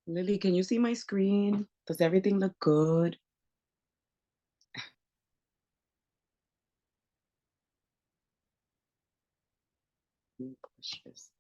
Lily, can you see my screen? Does everything look good? Let me push this.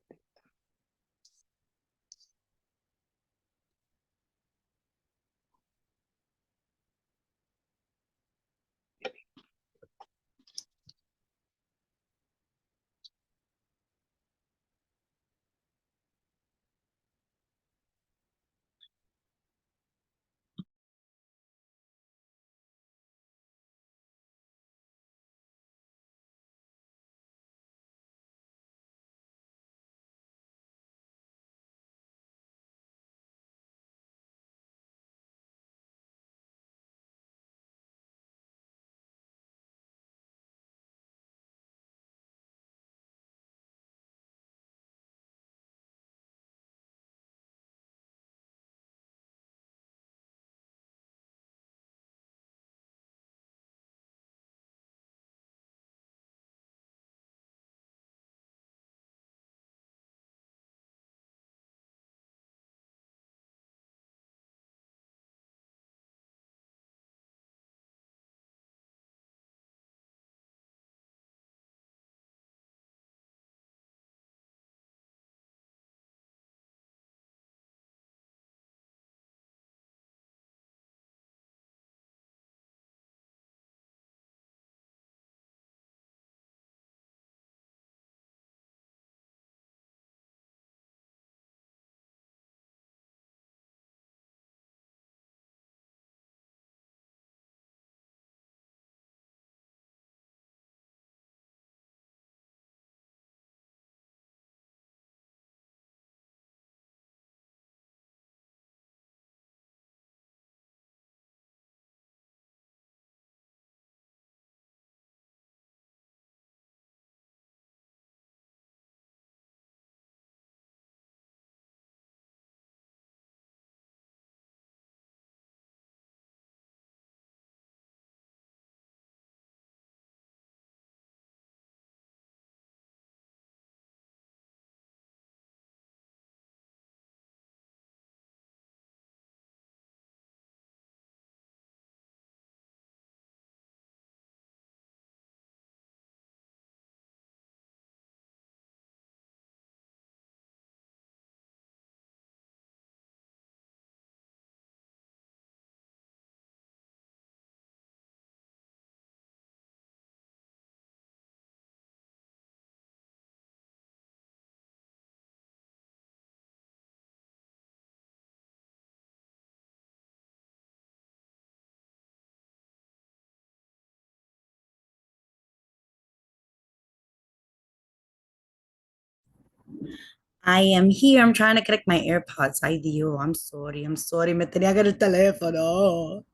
I am here. I'm trying to connect my AirPods. Ay, Dios, I'm sorry. I'm sorry. Me tenía que el teléfono.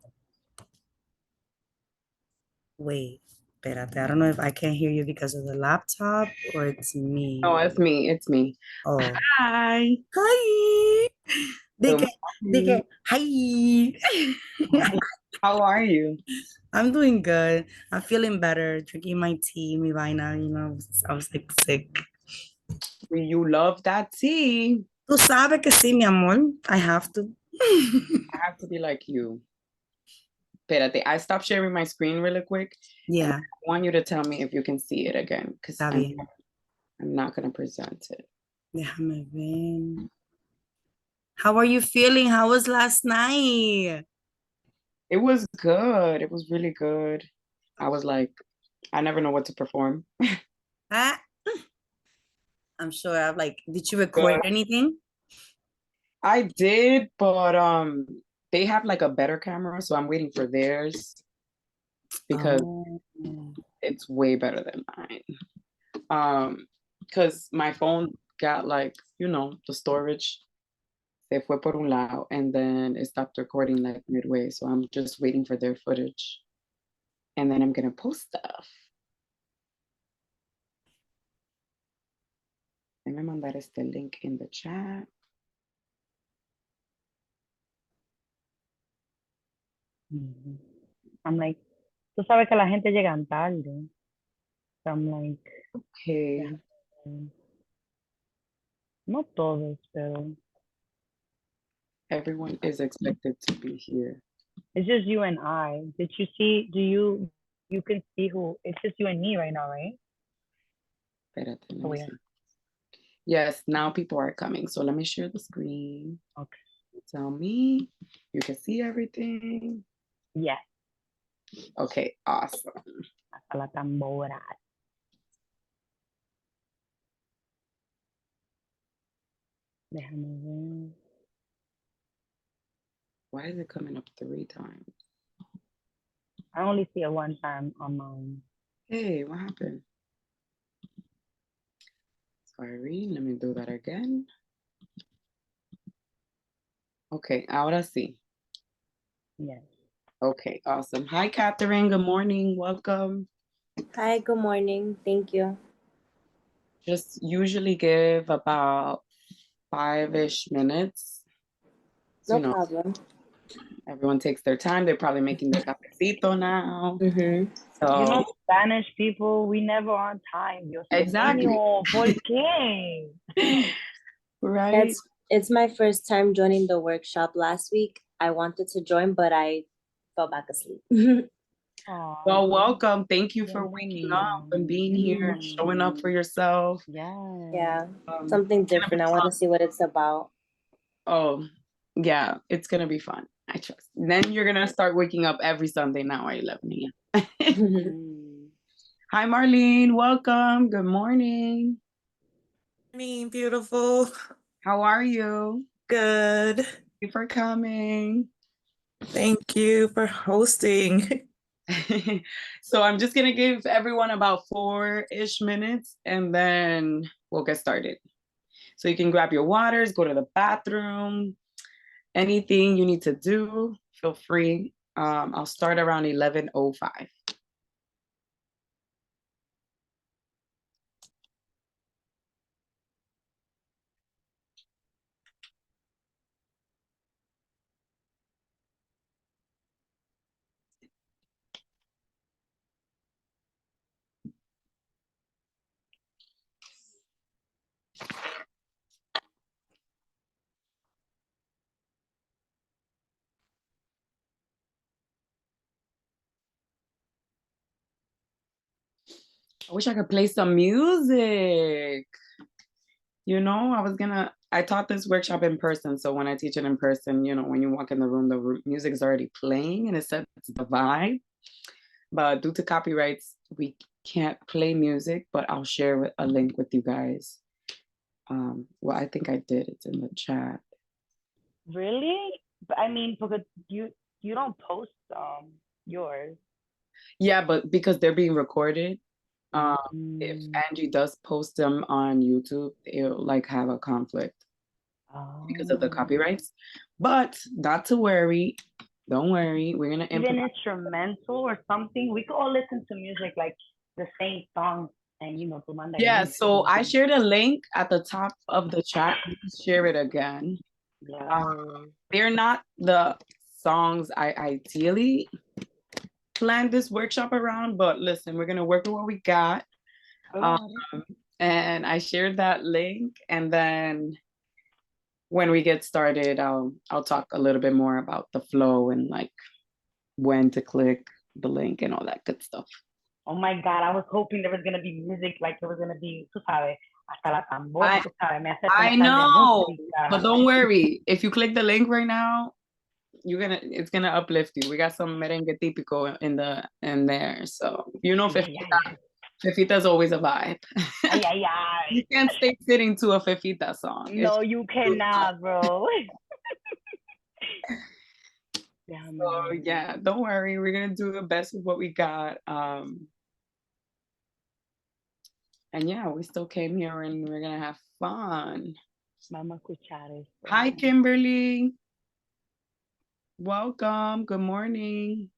Wait, espérate. I don't know if I can't hear you because of the laptop or it's me. Oh, it's me. It's me. Oh, Hi. hi. Good Dije, morning. dije, hi. How are you? I'm doing good. I'm feeling better. Drinking my tea, mi vaina. I was like sick. You love that tea. Tú sabes que sí, mi amor. I have to. I have to be like you. Espérate, I stopped sharing my screen really quick, and Yeah, I want you to tell me if you can see it again, because está bien. I'm not gonna present it. Déjame ver. How are you feeling? How was last night? It was good. It was really good. I was like, I never know what to perform. Ah, I'm sure. I'm like, did you record Good. anything? I did, but they have like a better camera, so I'm waiting for theirs because Oh, it's way better than mine. Because my phone got like, the storage se fue por un lado and then it stopped recording like midway. So I'm just waiting for their footage. And then I'm gonna post stuff. Déjame mandar este link in the chat. mhm. I'm like, tú sabes que la gente llegan tarde. So I'm like, Okay. yeah, no todos, pero Everyone is expected to be here. It's just you and I. Did you see? You can see who? It's just you and me right now, right? Espérate, let Oh me yeah. see. Yes, now people are coming. So let me share the screen. Okay. Tell me. You can see everything. Yes. Okay, awesome. Hasta la tambora. Déjame ver. Why is it coming up 3 times? I only see it one time on mine. Hey, what happened? Sorry, let me do that again. Okay, ahora sí. Yes. Okay, awesome. Hi, Catherine. Good morning. Welcome. Hi, good morning. Thank you. Just usually give about 5-ish minutes. No problem. Everyone takes their time. They're probably making their cafecito now. Mm-hmm. So You know, Spanish people, we never on time. Dios exactly. mío, ¿por qué? Right. It's my first time joining the workshop last week. I wanted to join, but I fell back asleep. Well, welcome. Thank you for Thank waking up you. and being here and showing up for yourself. Yeah, Um, something different. I want to see what it's about. Oh, yeah, it's gonna be fun. I trust. Then you're gonna start waking up every Sunday now at 11 a.m. Hi, Marlene. Welcome. Good morning. Morning, beautiful. How are you? Good. Thank you for coming. Thank you for hosting. So I'm just gonna give everyone about 4-ish minutes and then we'll get started. So you can grab your waters, go to the bathroom, anything you need to do, feel free. I'll start around 11:05. I wish I could play some music. You know, I taught this workshop in person. So when I teach it in person, you know, when you walk in the room, the music is already playing and it sets the vibe. But due to copyrights, we can't play music, but I'll share a link with you guys. Well, I think I did. It's in the chat. Really? I mean, because you don't post yours. Yeah, but because they're being recorded, if Angie does post them on YouTube, it'll like have a conflict because of the copyrights. But not to worry. Don't worry. We're gonna Even implement. instrumental or something. We could all listen to music like the same song and to manda Yeah, link. so I shared a link at the top of the chat. Please share it again. Yeah. They're not the songs I ideally planned this workshop around, but listen, we're gonna work with what we got. And I shared that link, and then when we get started, I'll talk a little bit more about the flow and like when to click the link and all that good stuff. Oh my God, I was hoping there was gonna be music, like there was gonna be, tú sabes, hasta la tambora, tú sabes, me hace I pensar de know, música. but don't worry. If you click the link right now, it's gonna uplift you. We got some merengue típico in there, so you know, Fefita's always a vibe. Ay, ay, ay. You can't stay sitting to a Fefita song. No, you cannot, bro. So yeah, don't worry. We're gonna do the best with what we got. And yeah, we still came here and we're gonna have fun. Vamos a escuchar esto. Hi, Kimberly. Welcome. Good morning.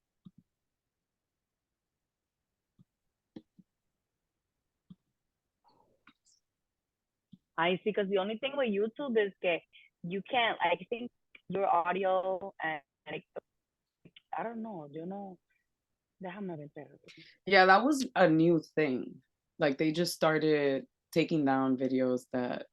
I see, because the only thing with YouTube is that you can't, I think your audio and like, I don't know, déjame ver. Yeah, that was a new thing. Like they just started taking down videos that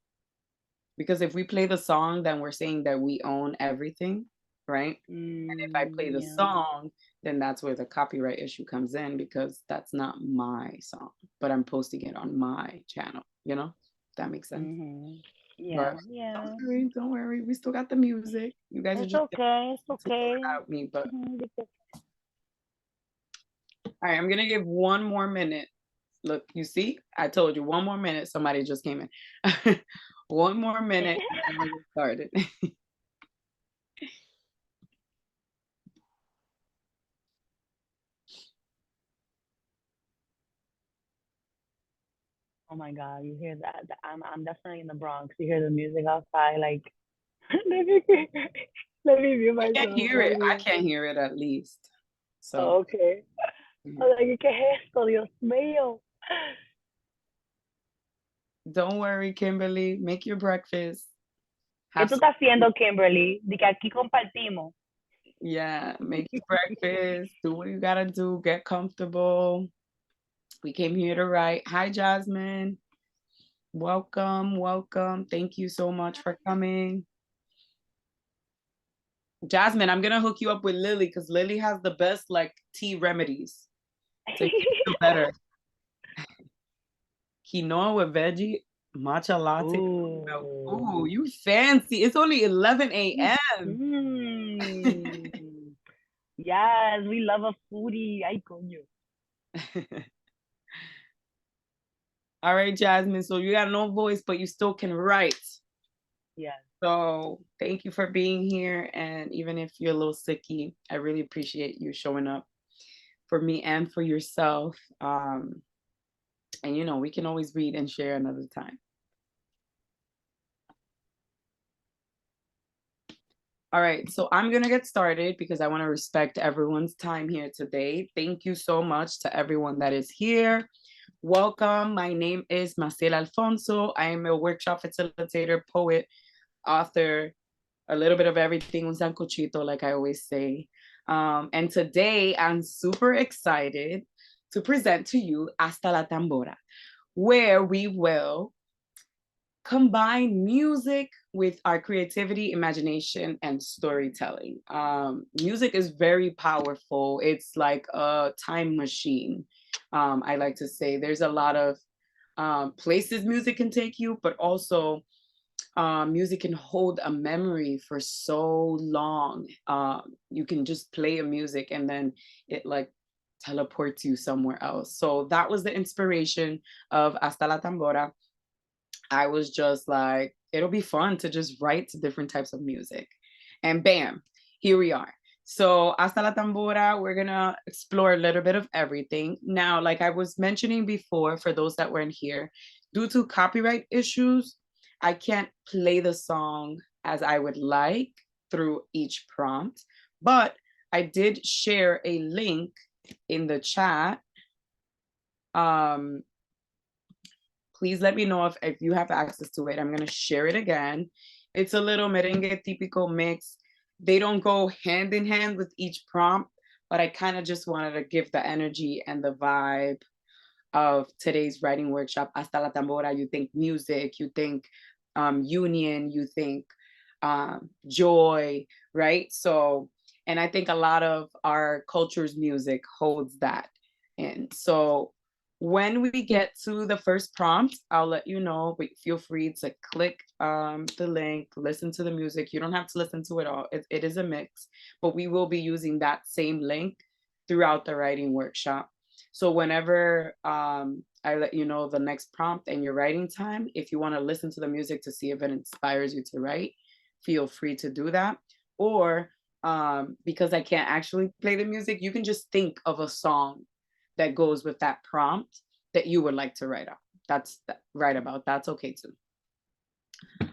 Because if we play the song, then we're saying that we own everything, right? And if I play the Yeah. song, then that's where the copyright issue comes in, because that's not my song, but I'm posting it on my channel, you know? If that makes sense. Yeah, But yeah. don't worry, we still got the music. You guys are It's just okay. It's getting to okay. know about me, but Because all right, I'm gonna give one more minute. Look, you see, I told you 1 more minute. Somebody just came in. 1 more minute, and we'll get started. oh my God, you hear that? I'm definitely in the Bronx. You hear the music outside, like let me let me view I can't myself hear right it. I here. can't hear it at least. So, Oh, okay. mhm. I'm like, ¿qué es esto, Dios mío? Don't worry, Kimberly. Make your breakfast. ¿Qué Have tú some, estás haciendo, Kimberly? De que aquí compartimos. yeah, make your breakfast. Do what you gotta do. Get comfortable. We came here to write. Hi, Jasmine. Welcome, welcome. Thank you so much for coming. Jasmine, I'm gonna hook you up with Lily, because Lily has the best like tea remedies to feel better. Quinoa with veggie, matcha latte. Ooh. Ooh, you fancy. It's only 11 a.m. Mm. Yes, we love a foodie. Ay, coño. All right, Jasmine. So you got no voice, but you still can write. Yes. So thank you for being here. And even if you're a little sicky, I really appreciate you showing up for me and for yourself. And you know, we can always read and share another time. All right, so I'm gonna get started because I want to respect everyone's time here today. Thank you so much to everyone that is here. Welcome. My name is Massiel Alfonso. I am a workshop facilitator, poet, author, a little bit of everything, un sancochito, like I always say. And today I'm super excited to present to you Hasta La Tambora, where we will combine music with our creativity, imagination, and storytelling. Music is very powerful. It's like a time machine. I like to say there's a lot of places music can take you, but also music can hold a memory for so long. You can just play a music and then it like teleports you somewhere else. So that was the inspiration of Hasta La Tambora. I was just like, it'll be fun to just write to different types of music. And bam, here we are. So Hasta La Tambora, we're gonna explore a little bit of everything. Now, like I was mentioning before, for those that weren't here, due to copyright issues, I can't play the song as I would like through each prompt, but I did share a link in the chat. Please let me know if you have access to it. I'm gonna share it again. It's a little merengue típico mix. They don't go hand in hand with each prompt, but I kind of just wanted to give the energy and the vibe of today's writing workshop. Hasta La Tambora, you think music, you think union, you think joy, right? So, and I think a lot of our culture's music holds that in. So when we get to the first prompt, I'll let you know, but feel free to click the link, listen to the music. You don't have to listen to it all. It is a mix, but we will be using that same link throughout the writing workshop. So whenever I let you know the next prompt and your writing time, if you want to listen to the music to see if it inspires you to write, feel free to do that. Or because I can't actually play the music, you can just think of a song that goes with that prompt that you would like to write about. That's okay too.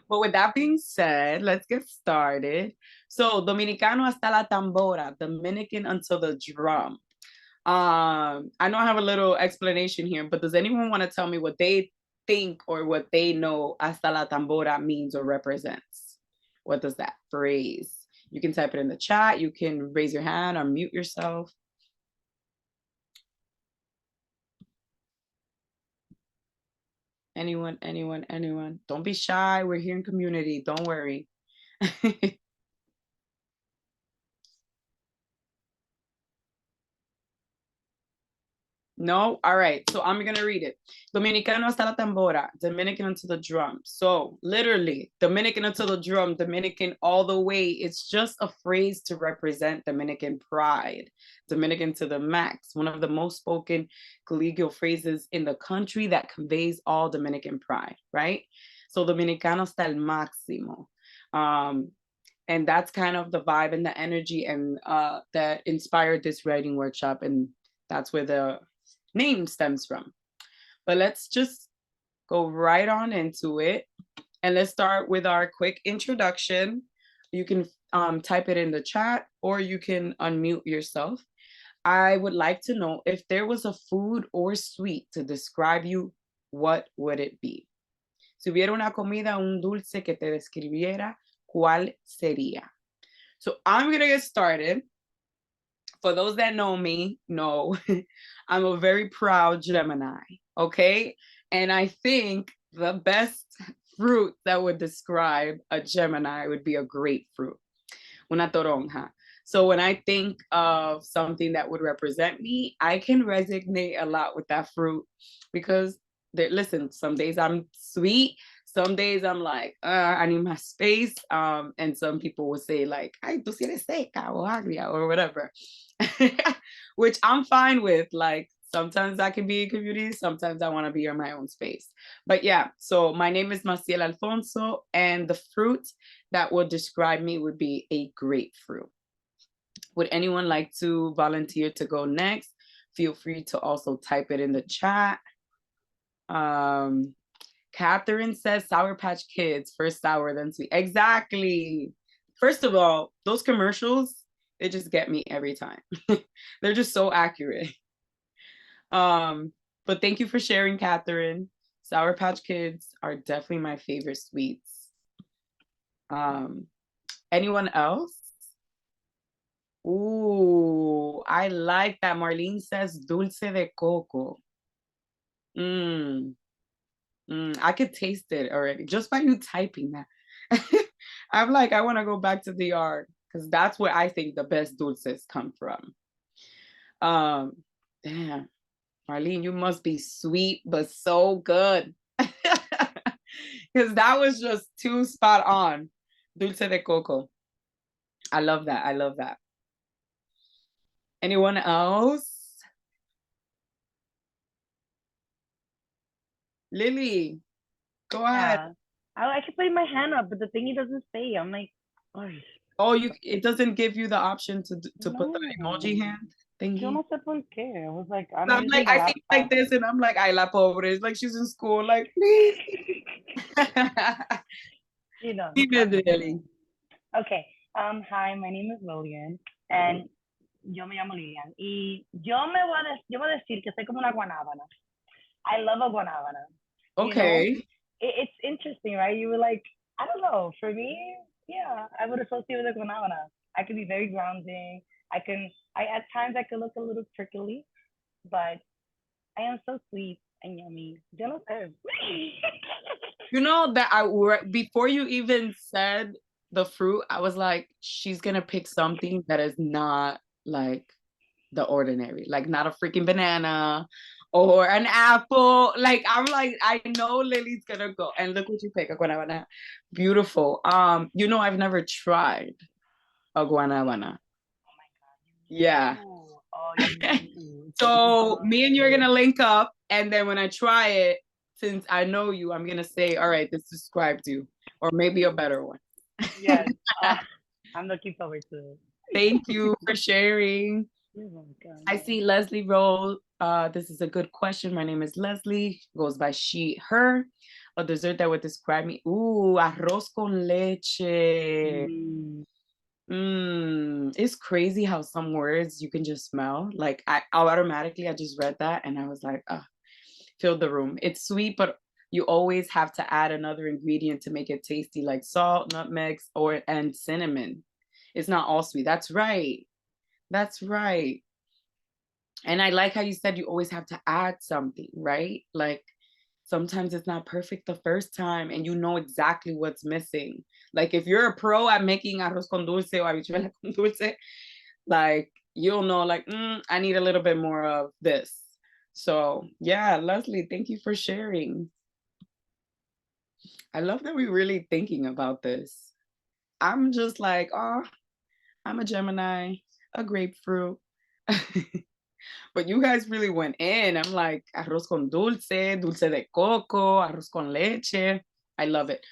But with that being said, let's get started. So, Dominicano hasta la tambora, Dominican until the drum. I know I have a little explanation here, but does anyone want to tell me what they think or what they know hasta la tambora means or represents? What does that phrase? You can type it in the chat. You can raise your hand or mute yourself. Anyone? Don't be shy. We're here in community. Don't worry. No? All right. So I'm going to read it. Dominicano hasta la tambora. Dominican unto the drum. So literally, Dominican unto the drum, Dominican all the way. It's just a phrase to represent Dominican pride. Dominican to the max. One of the most spoken colloquial phrases in the country that conveys all Dominican pride, right? So Dominicano hasta el máximo. And that's kind of the vibe and the energy and that inspired this writing workshop. And that's where the name stems from. But let's just go right on into it. And let's start with our quick introduction. You can type it in the chat or you can unmute yourself. I would like to know if there was a food or sweet to describe you, what would it be? Si hubiera una comida, un dulce que te describiera, ¿cuál sería? So I'm going to get started. For those that know me, know I'm a very proud Gemini, okay? And I think the best fruit that would describe a Gemini would be a grapefruit, una toronja. So when I think of something that would represent me, I can resonate a lot with that fruit because, listen, some days I'm sweet, some days I'm like, I need my space. And some people will say like, ay, tú si eres seca o agria or whatever, which I'm fine with. Like, sometimes I can be in community, sometimes I want to be in my own space. But yeah, so my name is Massiel Alfonso, and the fruit that would describe me would be a grapefruit. Would anyone like to volunteer to go next? Feel free to also type it in the chat. Catherine says Sour Patch Kids, first sour, then sweet. Exactly. First of all, those commercials, they just get me every time. They're just so accurate. But thank you for sharing, Catherine. Sour Patch Kids are definitely my favorite sweets. Anyone else? Ooh, I like that. Marlene says dulce de coco. I could taste it already just by you typing that. I'm like, I want to go back to the art because that's where I think the best dulces come from. Damn, Marlene, you must be sweet but so good. Because that was just too spot on. Dulce de coco. I love that. I love that. Anyone else? Lily, go ahead. Yeah. I keep putting my hand up, but the thingy doesn't stay. I'm like, oh. Oh, it doesn't give you the option to put the emoji hand thingy. Yo no sé por qué. I was like, I'm like, I think like this, and I'm like, ay, la pobre. It's like she's in school, like, please. You know. Lily. Okay. Hi, my name is Lillian, and yo me llamo Lilian. Y yo voy a decir que soy como una guanábana. I love a guanábana. Okay. You know? It's interesting, right? You were like, I don't know. For me, yeah, I would associate with a guanábana. I could be very grounding. At times I could look a little prickly, but I am so sweet and yummy. Yo no sé. You know that before you even said the fruit, I was like, she's gonna pick something that is not like the ordinary, like not a freaking banana or an apple. Like, I'm like, I know Lily's gonna go, and look what you pick, a guanabana. Beautiful. You know, I've never tried a guanabana. Oh my God. Yeah. Oh, so me and you are gonna link up, and then when I try it, since I know you, I'm gonna say, all right, this describes you, or maybe a better one. Yes. I'm looking forward to it. Thank you for sharing. You're welcome. I see Leslie Roll. This is a good question. My name is Leslie. Goes by she, her. A dessert that would describe me. Ooh, arroz con leche. It's crazy how some words you can just smell. Like I just read that and I was like, filled the room. It's sweet, but you always have to add another ingredient to make it tasty, like salt, nutmegs, and cinnamon. It's not all sweet. That's right. That's right. And I like how you said you always have to add something, right? Like sometimes it's not perfect the first time and you know exactly what's missing. Like if you're a pro at making arroz con dulce or habichuela con dulce, like you'll know like, I need a little bit more of this. So yeah, Leslie, thank you for sharing. I love that we're really thinking about this. I'm just like, oh, I'm a Gemini, a grapefruit. But you guys really went in. I'm like, arroz con dulce, dulce de coco, arroz con leche. I love it.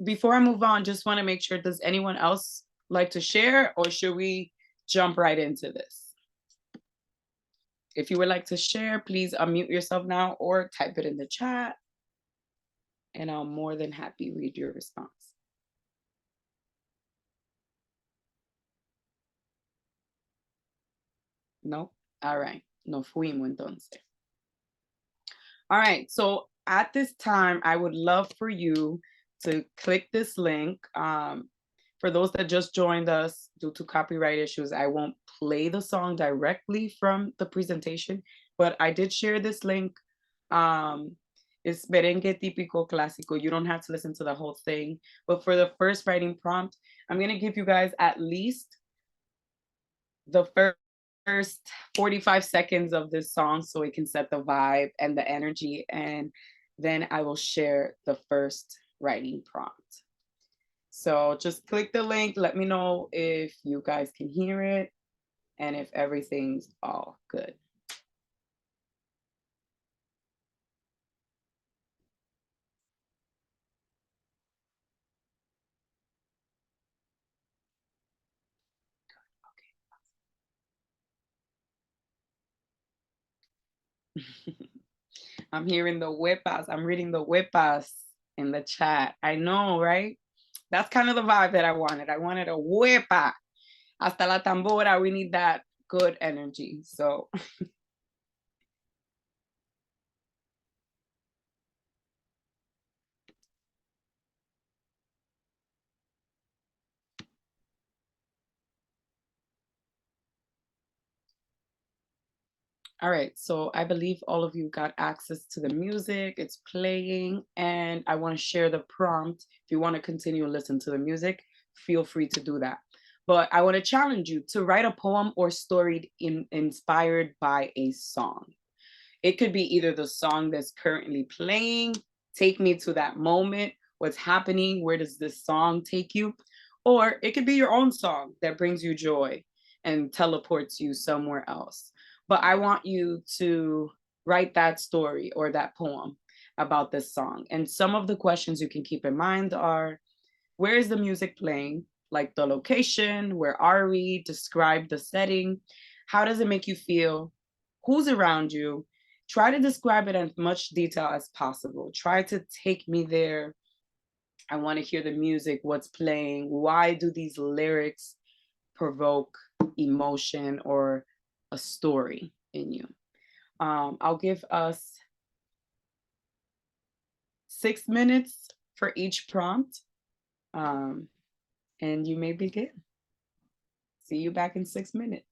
Before I move on, just want to make sure, does anyone else like to share, or should we jump right into this? If you would like to share, please unmute yourself now or type it in the chat, and I'll more than happy read your response. No? All right. Nos fuimos entonces. All right. So at this time, I would love for you to click this link. For those that just joined us, due to copyright issues, I won't play the song directly from the presentation, but I did share this link. It's Merengue, Típico, Clásico. You don't have to listen to the whole thing. But for the first writing prompt, I'm going to give you guys at least the first 45 seconds of this song so it can set the vibe and the energy. And then I will share the first writing prompt. So just click the link. Let me know if you guys can hear it and if everything's all good. I'm hearing the huepas. I'm reading the huepas in the chat. I know, right? That's kind of the vibe that I wanted. I wanted a huepa. Hasta la tambora. We need that good energy. So all right, so I believe all of you got access to the music. It's playing, and I want to share the prompt. If you want to continue to listen to the music, feel free to do that. But I want to challenge you to write a poem or story inspired by a song. It could be either the song that's currently playing, take me to that moment, what's happening, where does this song take you? Or it could be your own song that brings you joy and teleports you somewhere else. But I want you to write that story or that poem about this song. And some of the questions you can keep in mind are, where is the music playing? Like the location, where are we? Describe the setting. How does it make you feel? Who's around you? Try to describe it in as much detail as possible. Try to take me there. I want to hear the music, what's playing. Why do these lyrics provoke emotion or a story in you? I'll give us 6 minutes for each prompt, and you may begin. See you back in 6 minutes.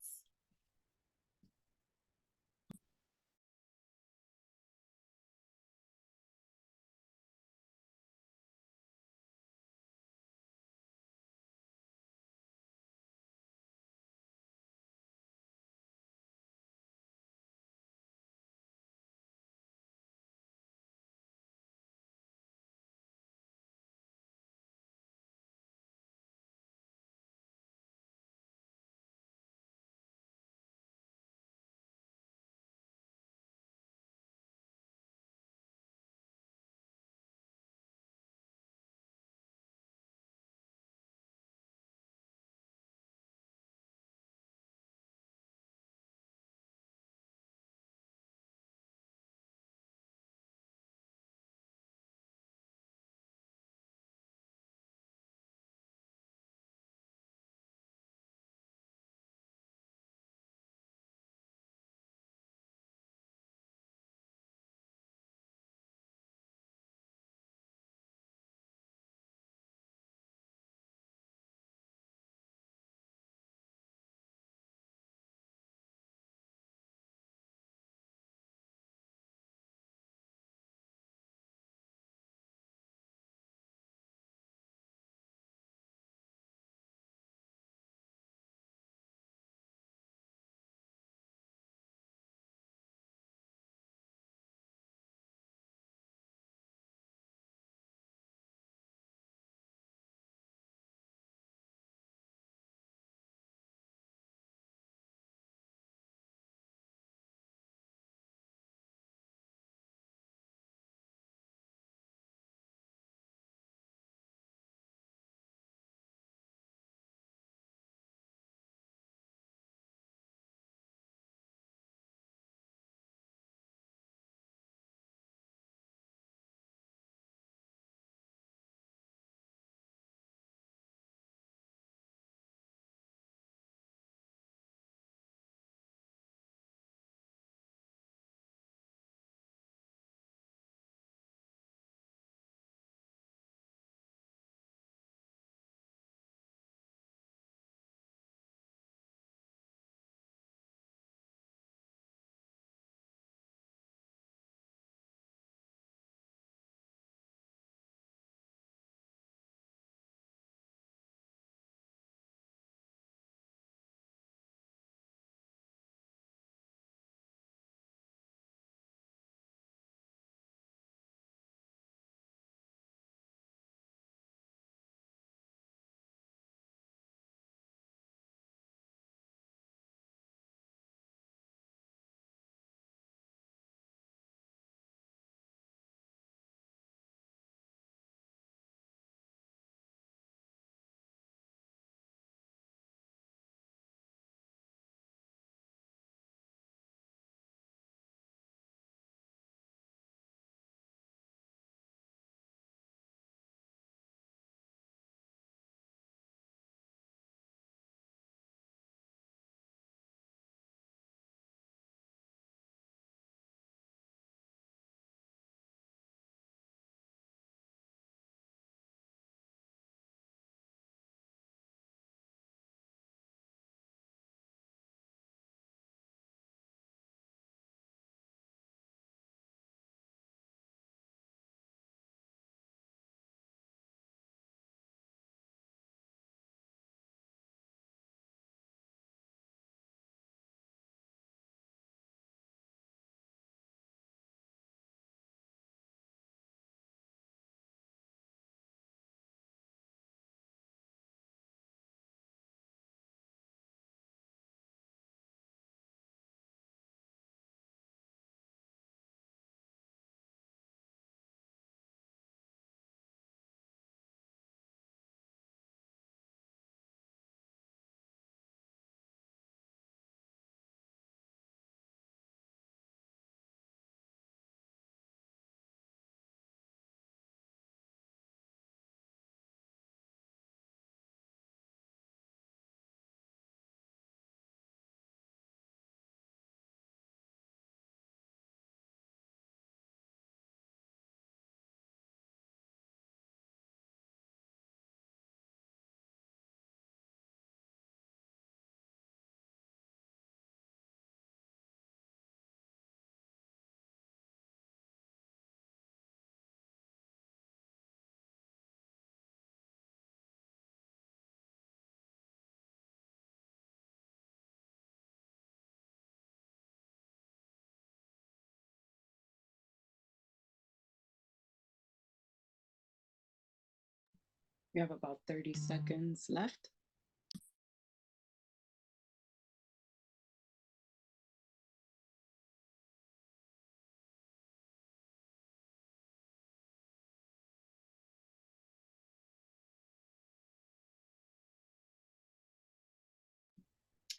We have about 30 seconds left.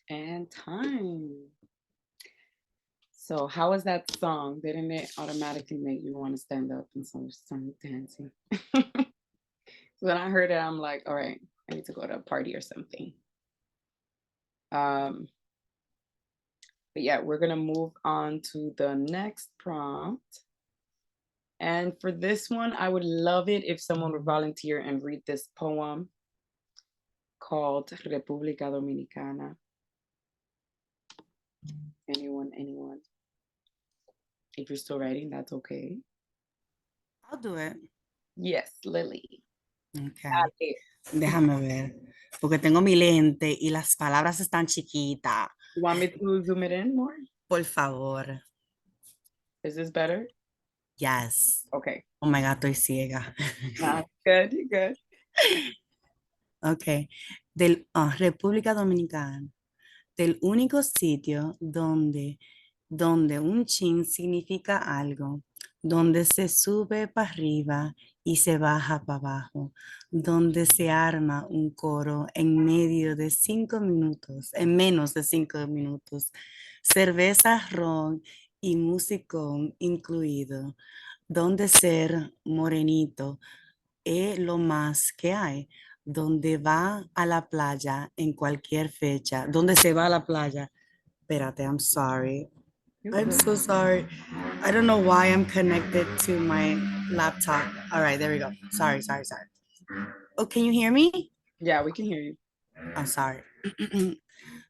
And time. So how was that song? Didn't it automatically make you want to stand up and start dancing? When I heard it, I'm like, all right, I need to go to a party or something. But yeah, we're gonna move on to the next prompt. And for this one, I would love it if someone would volunteer and read this poem called República Dominicana. Anyone? If you're still writing, that's okay. I'll do it. Yes, Lily. Okay. Déjame ver, porque tengo mi lente y las palabras están chiquitas. You want me to zoom it in more? Por favor. Is this better? Yes. Okay. Oh my God, estoy ciega. Good, you're good. Ok. República Dominicana. Del único sitio donde un chin significa algo, donde se sube para arriba y se baja para abajo, donde se arma un coro en medio de 5 minutos, en menos de 5 minutos, cerveza, ron y musicón incluido, donde ser morenito es lo más que hay, donde va a la playa en cualquier fecha, donde se va a la playa. Espérate, I'm sorry. I'm so sorry. I don't know why I'm connected to my laptop. All right, there we go. Sorry. Oh, can you hear me? Yeah, we can hear you. I'm sorry.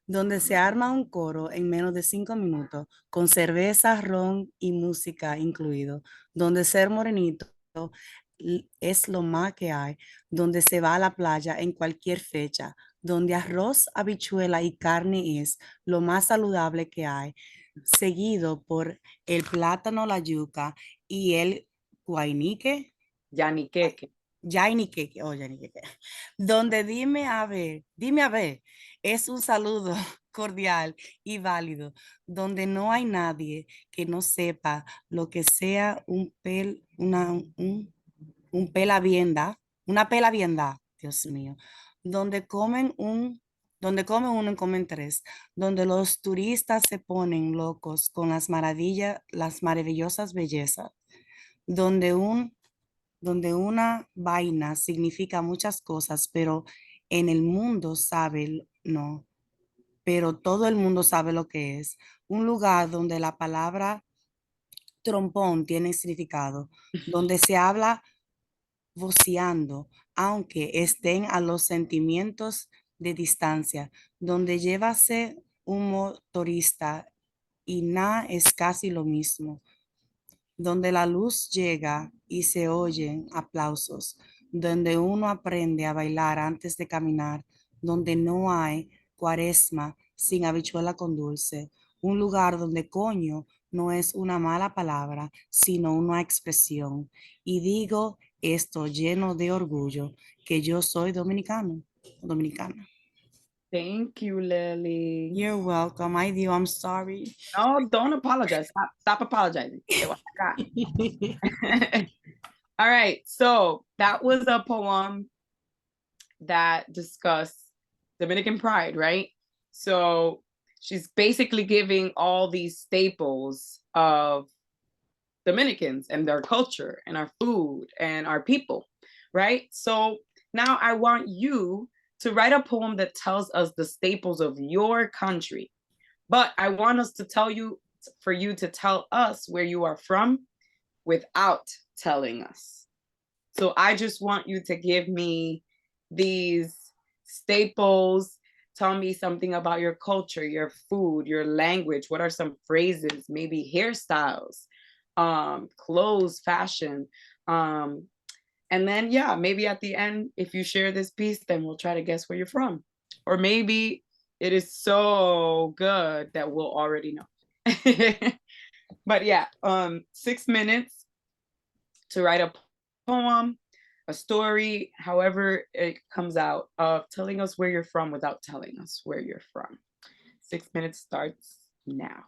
Donde se arma un coro en menos de 5 minutos, con cerveza, ron y música incluido, donde ser morenito es lo más que hay, donde se va a la playa en cualquier fecha, donde arroz, habichuela y carne es lo más saludable que hay, seguido por el plátano, la yuca y el guainique. Yaniqueque. Yainiqueque, donde dime a ver, es un saludo cordial y válido, donde no hay nadie que no sepa lo que sea un pelavienda, una pelavienda, Dios mío, donde donde come uno y comen tres, donde los turistas se ponen locos con las maravillosas bellezas, donde una vaina significa muchas cosas, pero en el mundo no, pero todo el mundo sabe lo que es. Un lugar donde la palabra trompón tiene significado, donde se habla voceando, aunque estén a los sentimientos de distancia, donde llévase un motorista y nada es casi lo mismo, donde la luz llega y se oyen aplausos, donde uno aprende a bailar antes de caminar, donde no hay cuaresma sin habichuela con dulce, un lugar donde coño no es una mala palabra, sino una expresión. Y digo esto lleno de orgullo, que yo soy dominicana. Thank you, Lily. You're welcome. I'm sorry. No, don't apologize. Stop apologizing. All right, so that was a poem that discussed Dominican pride, right? So she's basically giving all these staples of Dominicans and their culture and our food and our people, right? So now I want you to write a poem that tells us the staples of your country. But I want us to for you to tell us where you are from without telling us. So I just want you to give me these staples. Tell me something about your culture, your food, your language. What are some phrases, maybe hairstyles, clothes, fashion. And then, yeah, maybe at the end, if you share this piece, then we'll try to guess where you're from. Or maybe it is so good that we'll already know. But yeah, 6 minutes to write a poem. a story, however it comes out, of telling us where you're from without telling us where you're from. 6 minutes starts now.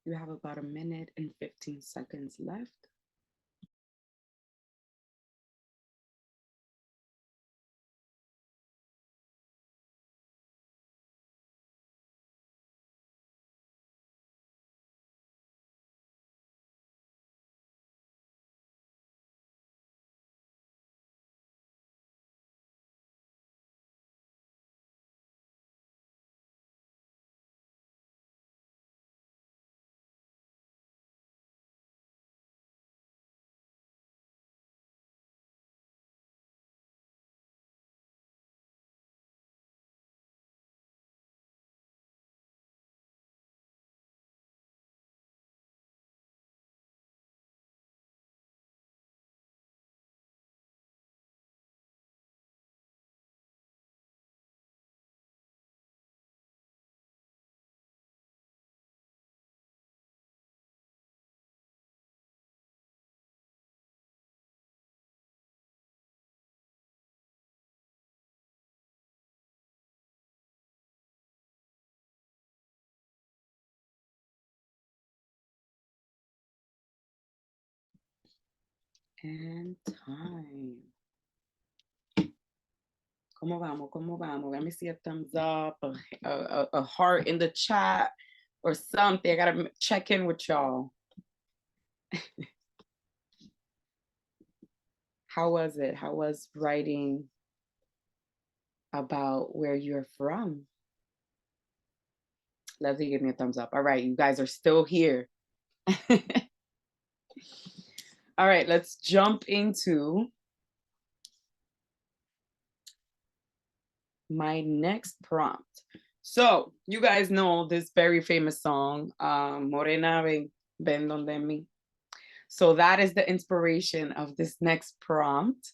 You have about 1 minute and 15 seconds left. And time. ¿Cómo vamos? ¿Cómo vamos? Let me see a thumbs up, a heart in the chat, or something. I gotta check in with y'all. How was it? How was writing about where you're from? Leslie, give me a thumbs up. All right, you guys are still here. All right, let's jump into my next prompt. So you guys know this very famous song, Morena Ven Donde Mi. So that is the inspiration of this next prompt,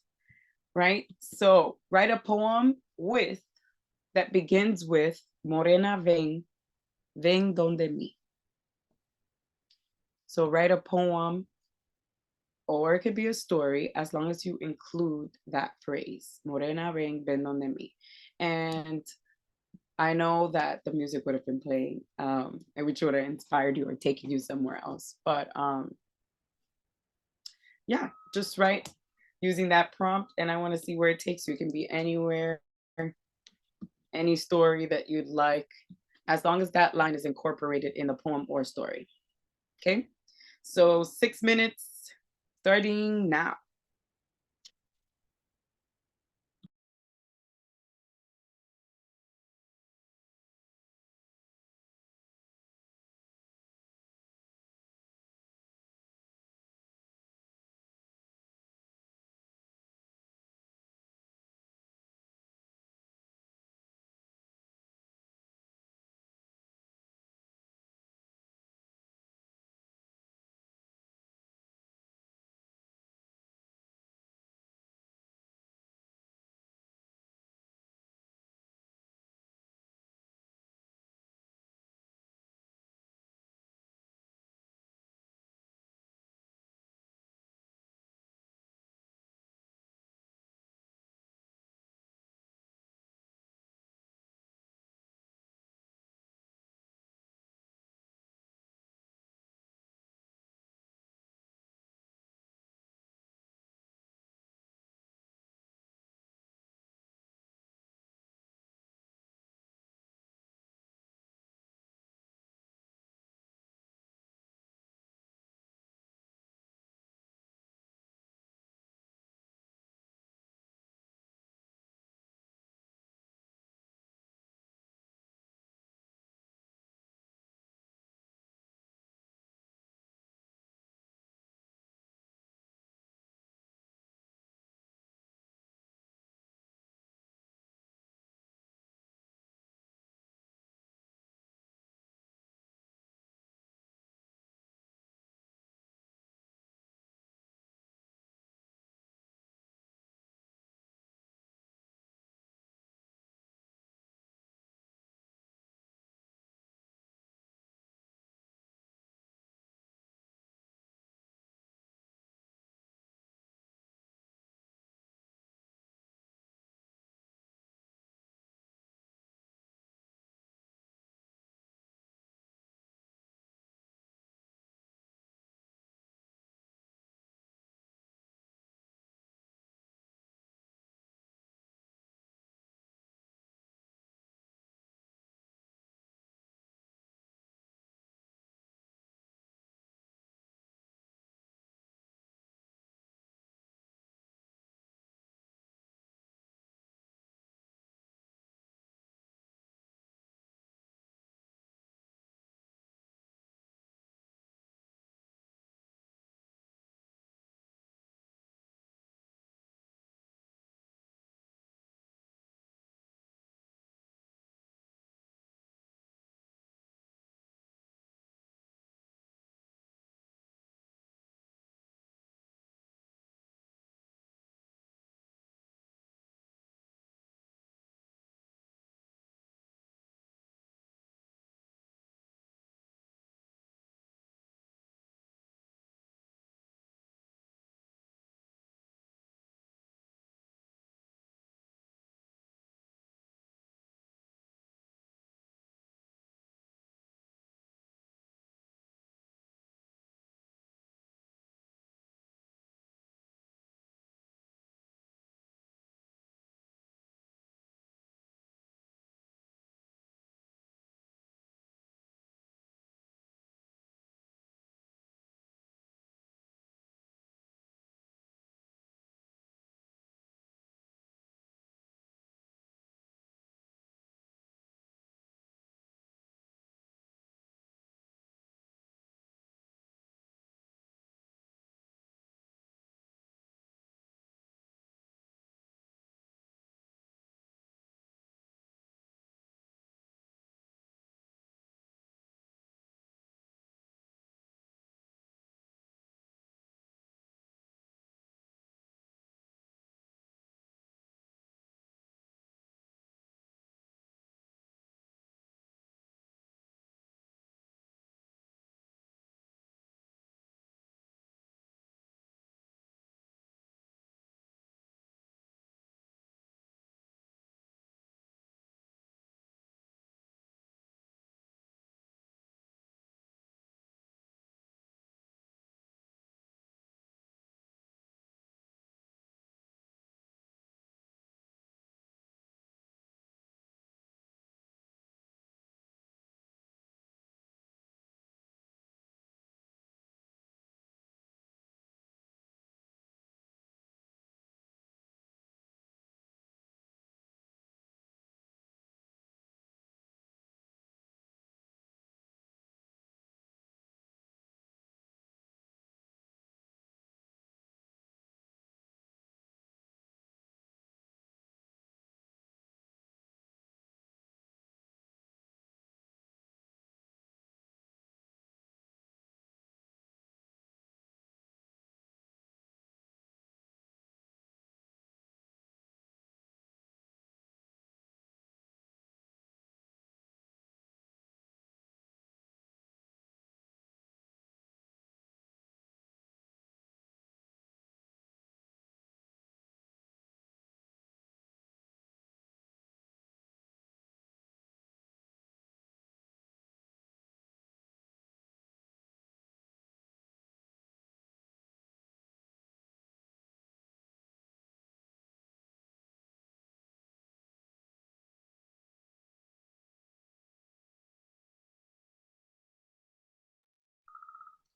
right? So write a poem that begins with Morena ven donde mi. So write a poem, or it could be a story, as long as you include that phrase, Morena ven donde mi. And I know that the music would have been playing, which would have inspired you or taken you somewhere else. But yeah, just write using that prompt, and I want to see where it takes you. It can be anywhere, any story that you'd like, as long as that line is incorporated in the poem or story. Okay, so 6 minutes starting now.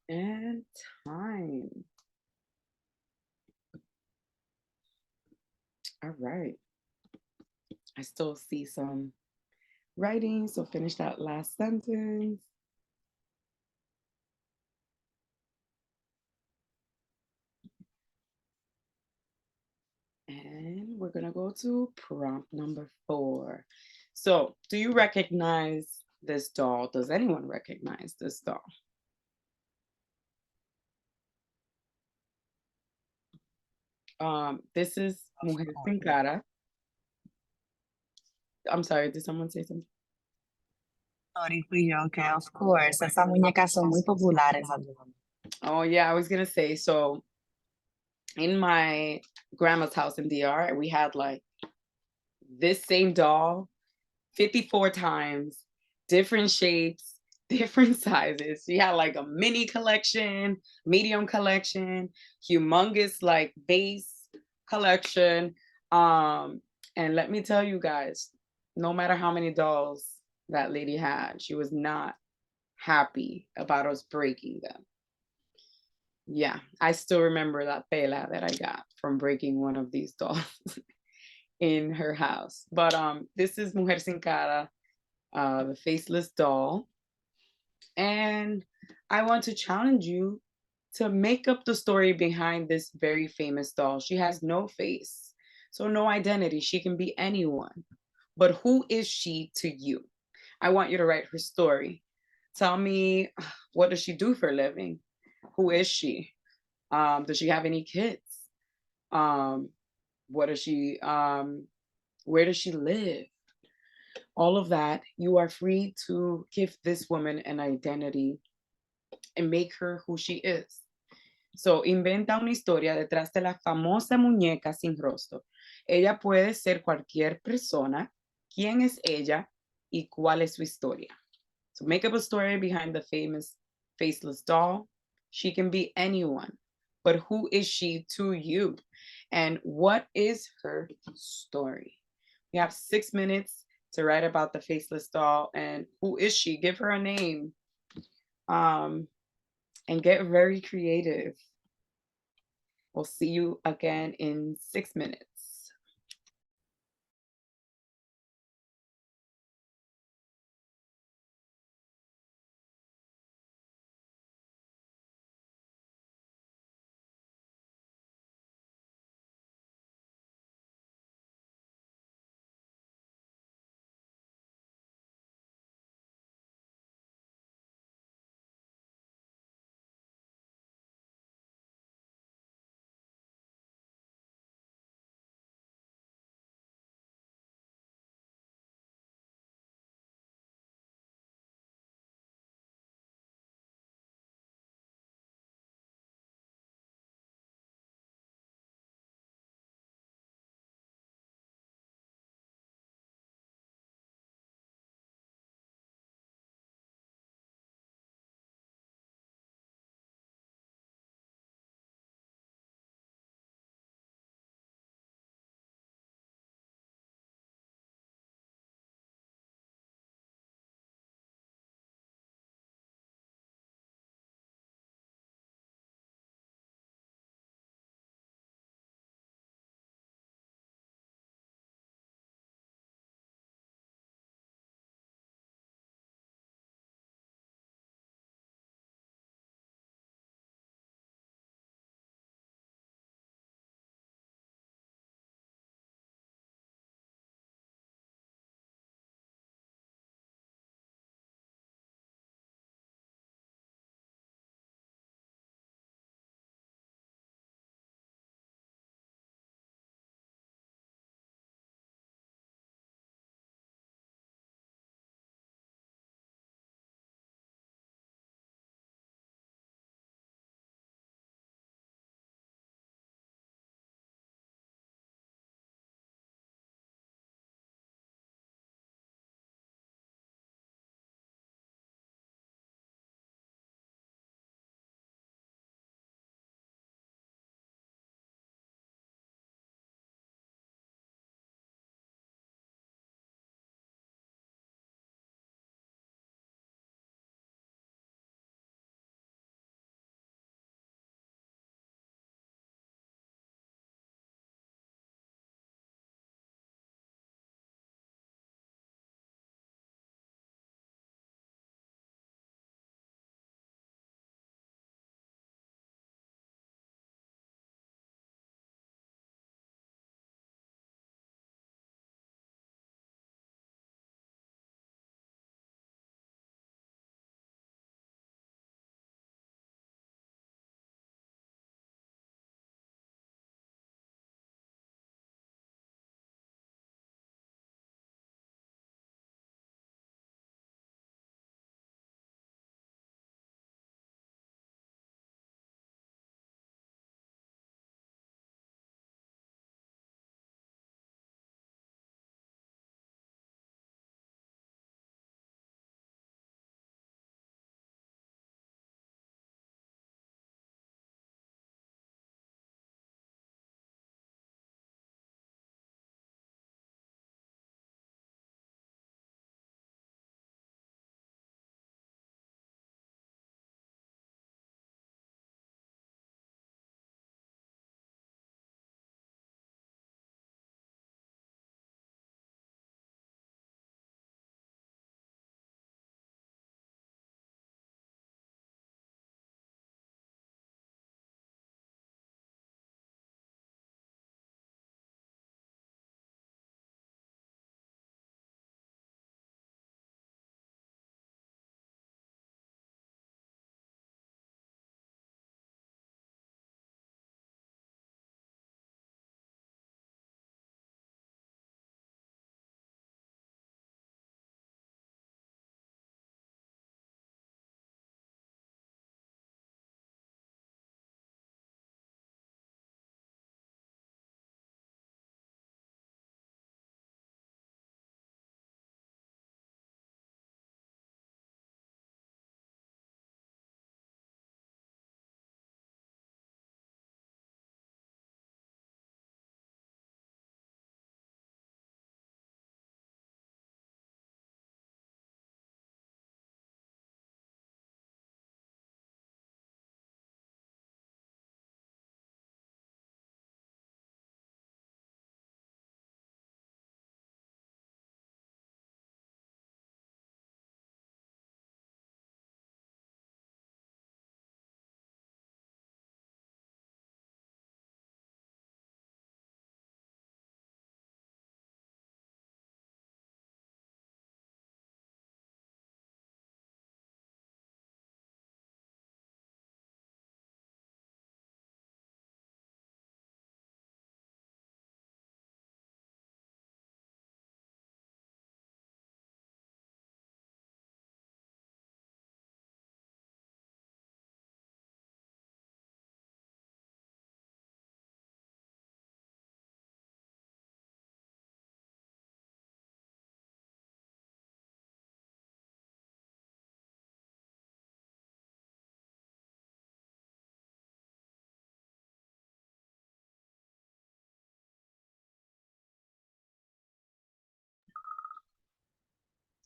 And time. All right. I still see some writing, so finish that last sentence. And we're gonna go to prompt number 4. So, do you recognize this doll? Does anyone recognize this doll? This is Mujer Sin Cara. I'm sorry, did someone say something? Sorry, fui yo, que of course, esas muñecas son muy populares. Oh yeah, I was gonna say, so in my grandma's house in DR, we had like this same doll 54 times, different shapes, different sizes. She had like a mini collection, medium collection, humongous like base collection. And let me tell you guys, no matter how many dolls that lady had, she was not happy about us breaking them. Yeah, I still remember that pela that I got from breaking one of these dolls in her house. But this is Mujer Sin Cara, the faceless doll. And I want to challenge you to make up the story behind this very famous doll. She has no face, so no identity. She can be anyone. But who is she to you? I want you to write her story. Tell me, what does she do for a living? Who is she? Does she have any kids? What does she? Where does she live? All of that. You are free to give this woman an identity and make her who she is. So, inventa una historia detrás de la famosa muñeca sin rostro. Ella puede ser cualquier persona. ¿Quién es ella y cuál es su historia? So, make up a story behind the famous faceless doll. She can be anyone, but who is she to you? And what is her story? We have 6 minutes to write about the faceless doll and who is she? Give her a name. And get very creative. We'll see you again in 6 minutes.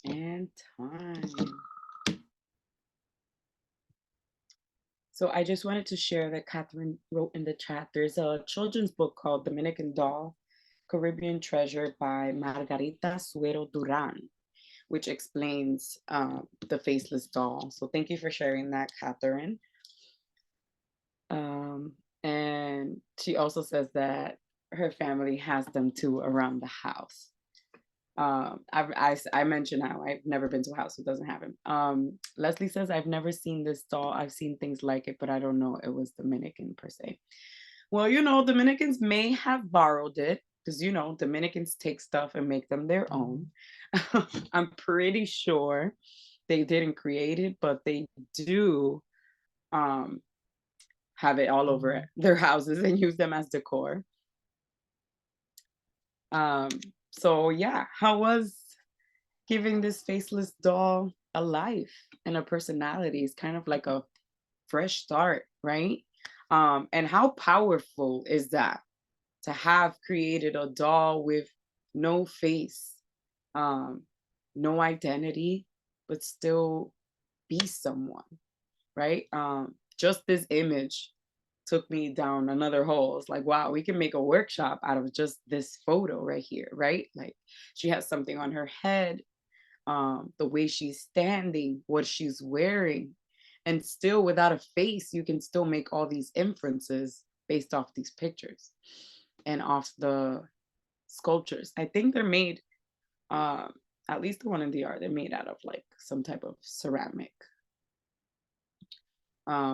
And time. So I just wanted to share that Catherine wrote in the chat. There's a children's book called Dominican Doll, Caribbean Treasure by Margarita Suero Duran, which explains the faceless doll. So thank you for sharing that, Catherine. And she also says that her family has them too around the house. I mentioned how I've never been to a house that doesn't have him. Leslie says, I've never seen this doll. I've seen things like it, but I don't know it was Dominican per se. Well, you know, Dominicans may have borrowed it because, you know, Dominicans take stuff and make them their own. I'm pretty sure they didn't create it, but they do have it all over their houses and use them as decor. So yeah, how was giving this faceless doll a life and a personality? Is kind of like a fresh start, right? And how powerful is that to have created a doll with no face, no identity, but still be someone, right? Just this image took me down another hole. It's like, wow, we can make a workshop out of just this photo right here, right? Like she has something on her head, the way she's standing, what she's wearing, and still without a face, you can still make all these inferences based off these pictures and off the sculptures. I think they're made, at least the one in the art, they're made out of like some type of ceramic,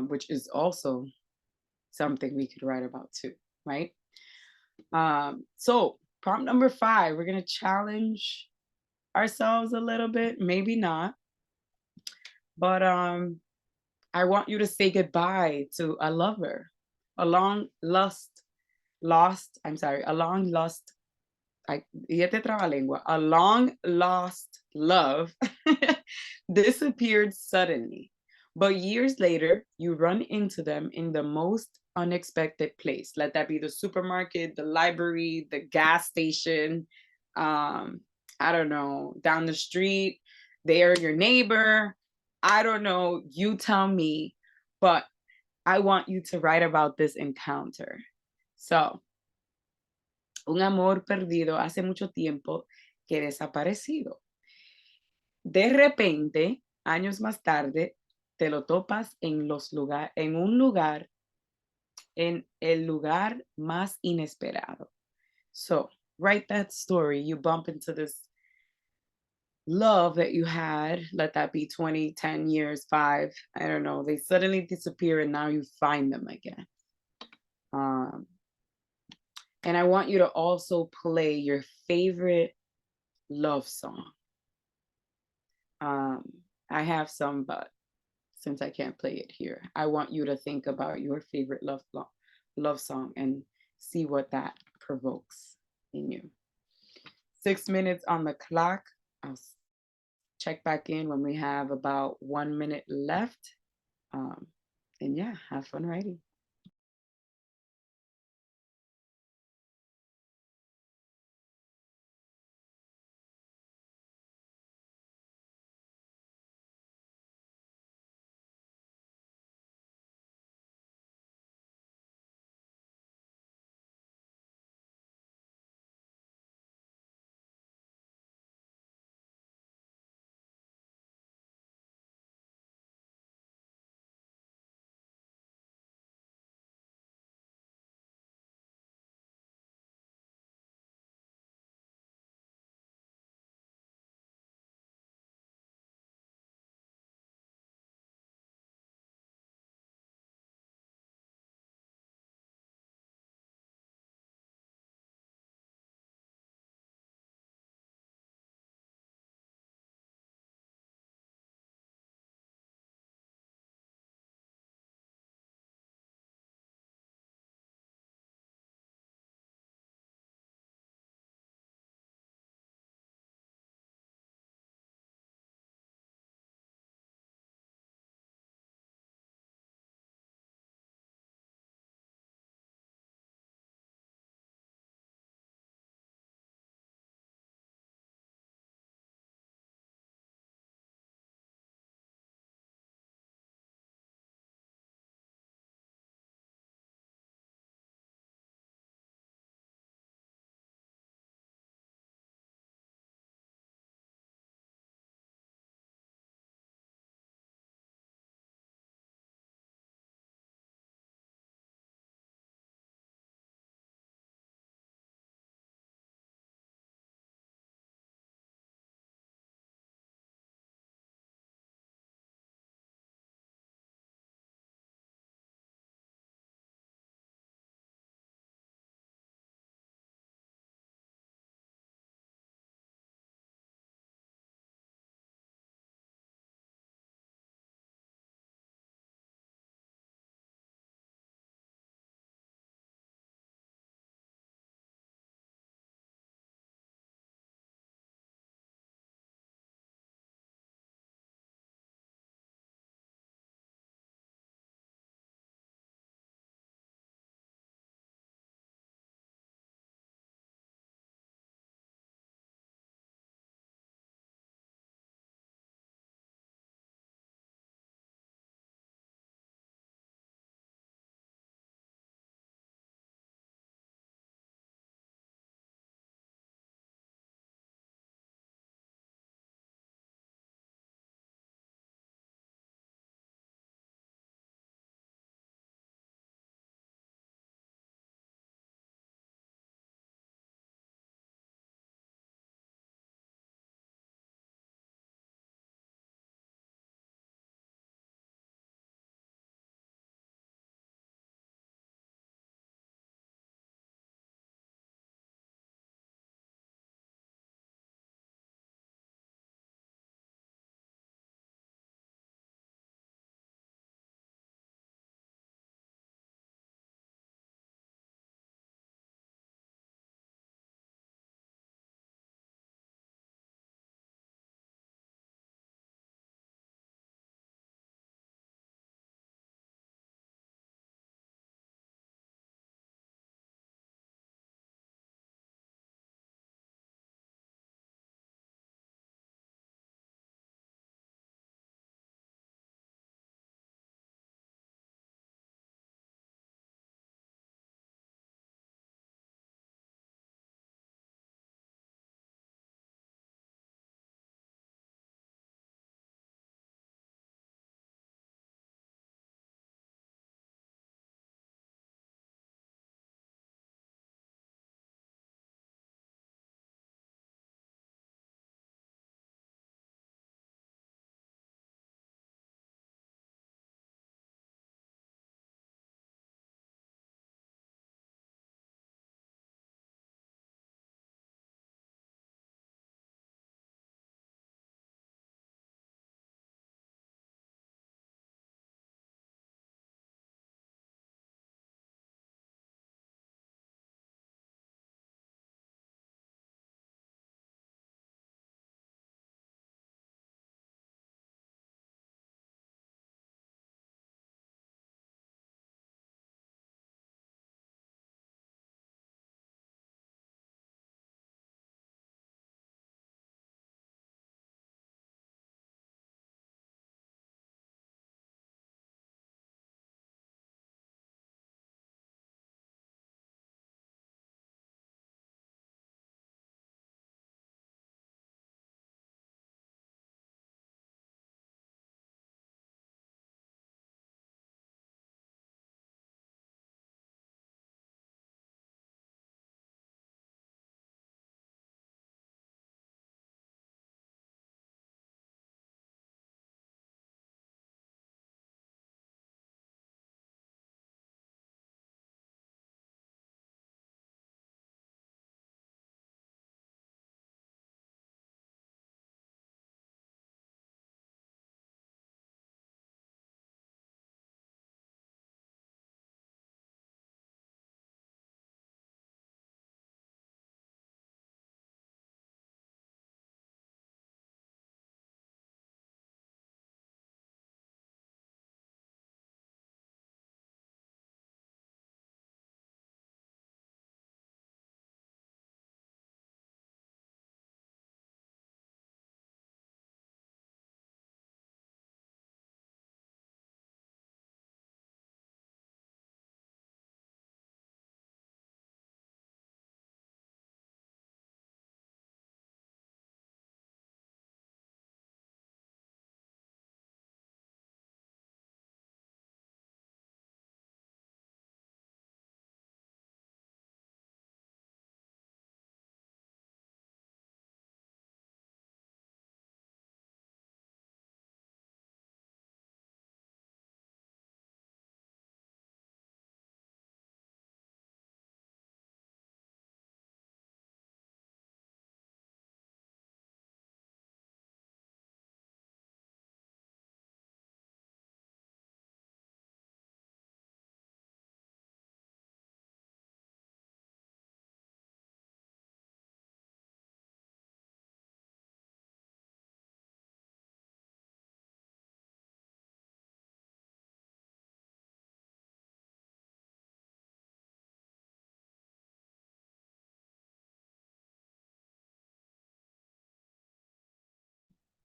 which is also something we could write about too, right? So prompt number 5, we're gonna challenge ourselves a little bit, maybe not, but I want you to say goodbye to a lover, a long lost, a long lost, a long lost love disappeared suddenly. But years later, you run into them in the most unexpected place. Let that be the supermarket, the library, the gas station, I don't know, down the street. They are your neighbor. I don't know, you tell me, but I want you to write about this encounter. So, un amor perdido hace mucho tiempo que desaparecido. De repente, años más tarde, te lo topas en un lugar, en el lugar más inesperado. So, write that story. You bump into this love that you had, let that be 20, 10 years, 5, I don't know, they suddenly disappear and now you find them again. And I want you to also play your favorite love song. I have some, but since I can't play it here, I want you to think about your favorite love song and see what that provokes in you. 6 minutes on the clock. I'll check back in when we have about 1 minute left. And yeah, have fun writing.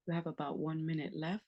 We have about 1 minute left.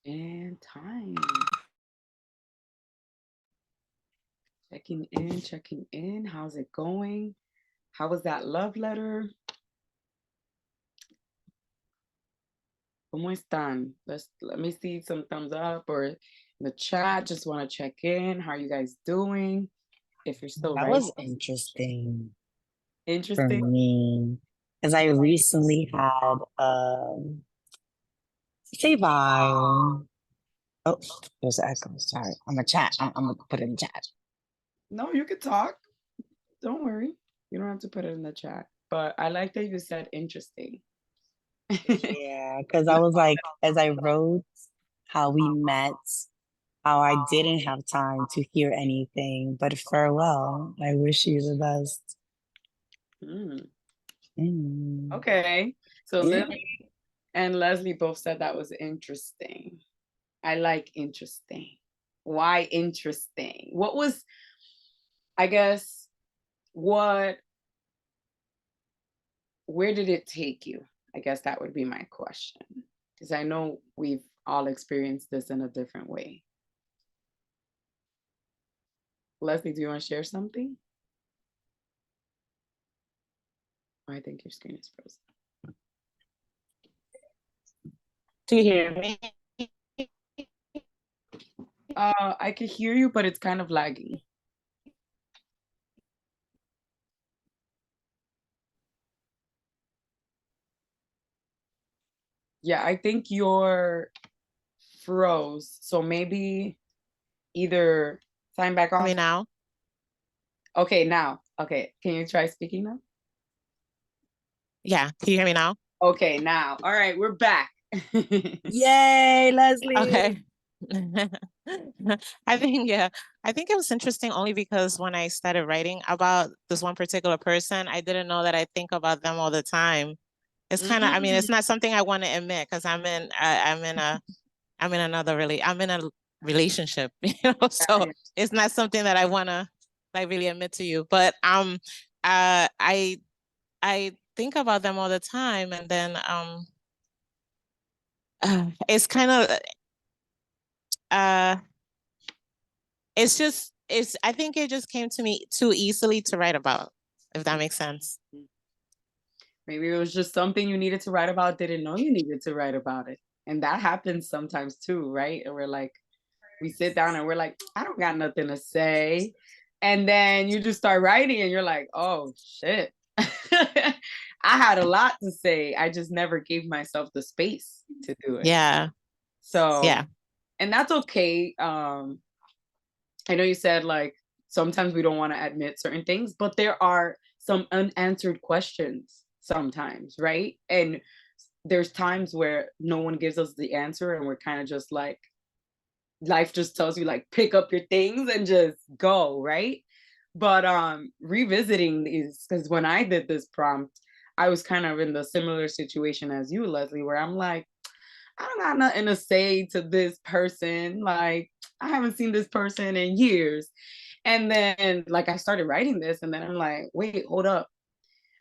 And time. Checking in, checking in. How's it going? How was that love letter? ¿Cómo están? Let me see some thumbs up or in the chat. Just want to check in. How are you guys doing? If you're still That right. was interesting for Interesting. me because I recently had say bye. Oh, there's an echo. Sorry, I'm gonna chat. I'm gonna put it in chat. No, you can talk. Don't worry. You don't have to put it in the chat. But I like that you said interesting. Yeah, because I was like, as I wrote how we met, how I didn't have time to hear anything, but farewell. I wish you the best. Mm, Mm. okay. So Yeah. Lily and Leslie both said that was interesting. I like interesting. Why interesting? What was, I guess, where did it take you? I guess that would be my question. Because I know we've all experienced this in a different way. Leslie, do you want to share something? I think your screen is frozen. Do you hear me? I can hear you, but it's kind of lagging. Yeah, I think you're froze. So maybe either sign back Hear me off. now? Okay, now. Okay, can you try speaking now? Yeah, can you hear me now? Okay, now. All right, we're back. Yay, Leslie. Okay. I think it was interesting only because when I started writing about this one particular person, I didn't know that I think about them all the time. It's kind of, I mean, it's not something I want to admit because I'm in a relationship, so it's not something that I want to like really admit to you. But I think about them all the time, and then it's kind of I think it just came to me too easily to write about, if that makes sense. Maybe it was just something you needed to write about, didn't know you needed to write about it. And that happens sometimes too, right? And we're like, we sit down and we're like, I don't got nothing to say. And then you just start writing and you're like, oh shit. I had a lot to say. I just never gave myself the space to do it. Yeah. So, yeah. And that's okay. I know you said like sometimes we don't want to admit certain things, but there are some unanswered questions sometimes, right? And there's times where no one gives us the answer and we're kind of just like, life just tells you like pick up your things and just go, right? But revisiting these, because when I did this prompt, I was kind of in the similar situation as you, Leslie, where I'm like, I don't got nothing to say to this person. Like, I haven't seen this person in years. And then like I started writing this and then I'm like, wait, hold up.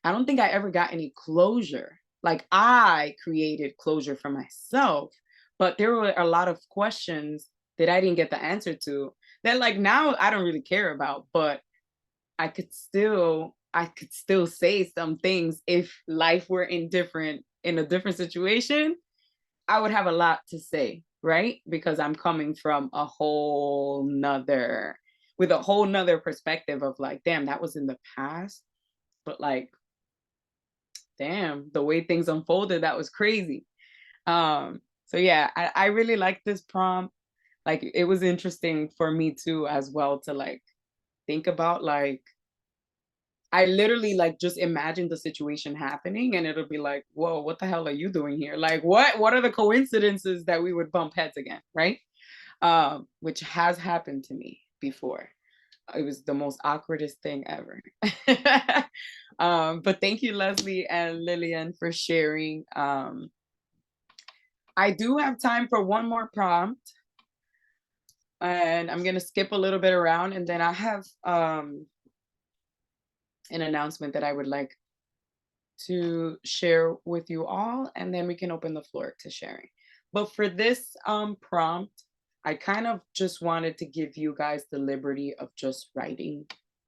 I don't think I ever got any closure. Like I created closure for myself, but there were a lot of questions that I didn't get the answer to that like now I don't really care about, but I could still say some things if life were in a different situation. I would have a lot to say. right? Because I'm coming from a whole nother, with a whole nother perspective of like, damn, that was in the past, but like, damn, the way things unfolded, that was crazy. So yeah, I really like this prompt. Like, it was interesting for me too as well to like think about, like, I literally like just imagine the situation happening and it'll be like, whoa, what the hell are you doing here? Like, what are the coincidences that we would bump heads again, right? Which has happened to me before. It was the most awkwardest thing ever. But thank you, Leslie and Lillian, for sharing. I do have time for one more prompt, and I'm gonna skip a little bit around, and then I have an announcement that I would like to share with you all, and then we can open the floor to sharing. But for this prompt, I kind of just wanted to give you guys the liberty of just writing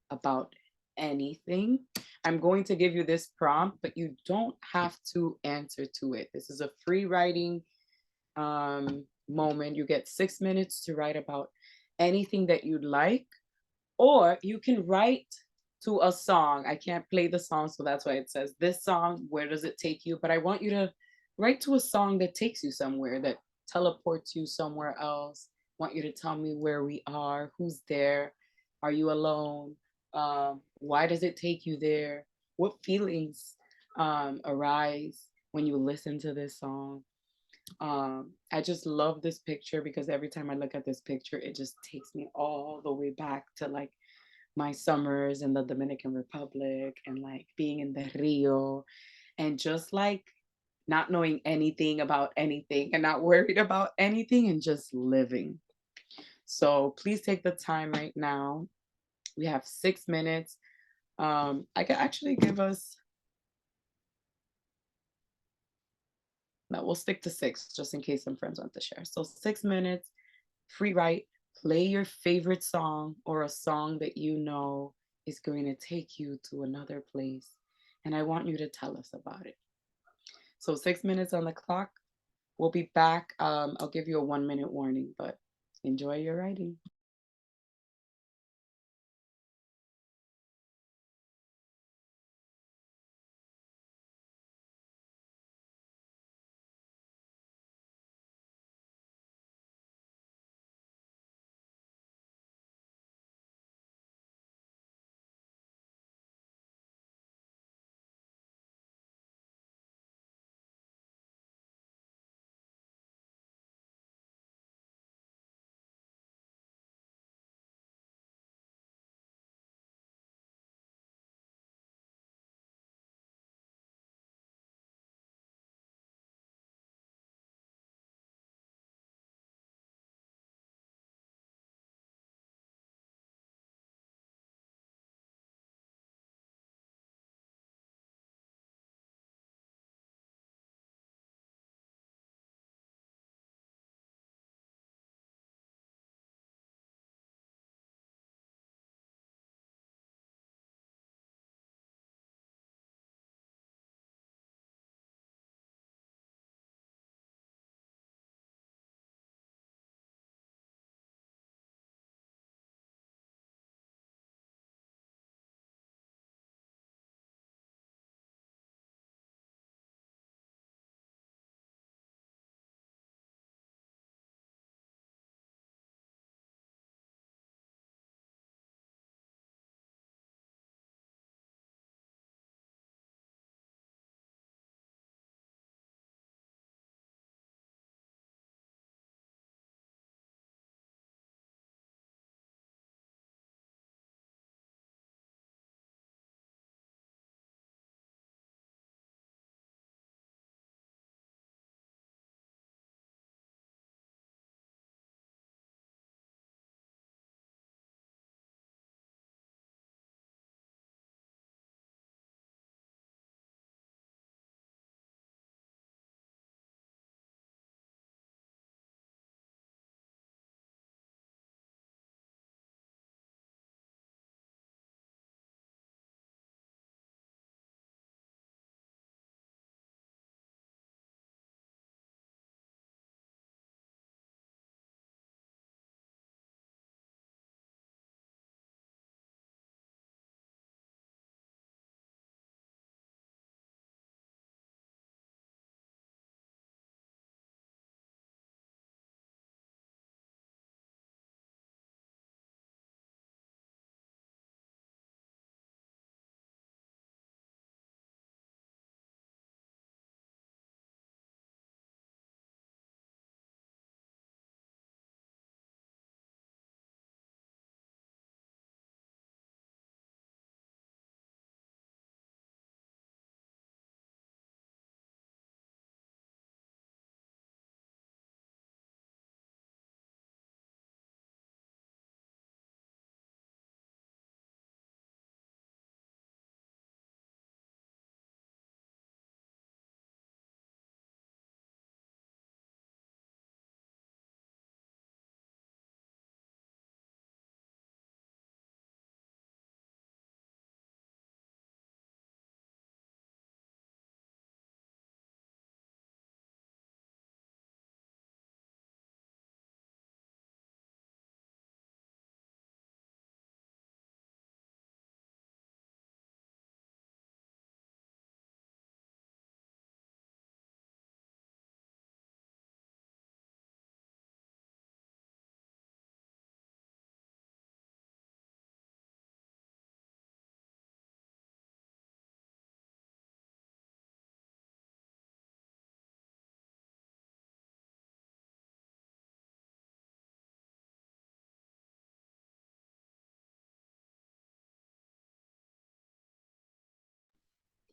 about anything. I'm going to give you this prompt, but you don't have to answer to it. This is a free writing moment. You get 6 minutes to write about anything that you'd like, or you can write to a song. I can't play the song, so that's why it says this song, where does it take you? But I want you to write to a song that takes you somewhere, that teleports you somewhere else. I want you to tell me where we are, who's there, are you alone? Why does it take you there? What feelings arise when you listen to this song? I just love this picture because every time I look at this picture, it just takes me all the way back to like my summers in the Dominican Republic and like being in the Rio and just like not knowing anything about anything and not worried about anything and just living. So please take the time right now. We have 6 minutes. I can actually give us, no, we'll stick to 6 just in case some friends want to share. So 6 minutes, free write, play your favorite song or a song that you know is going to take you to another place. And I want you to tell us about it. So 6 minutes on the clock. We'll be back. I'll give you a 1-minute warning, but enjoy your writing.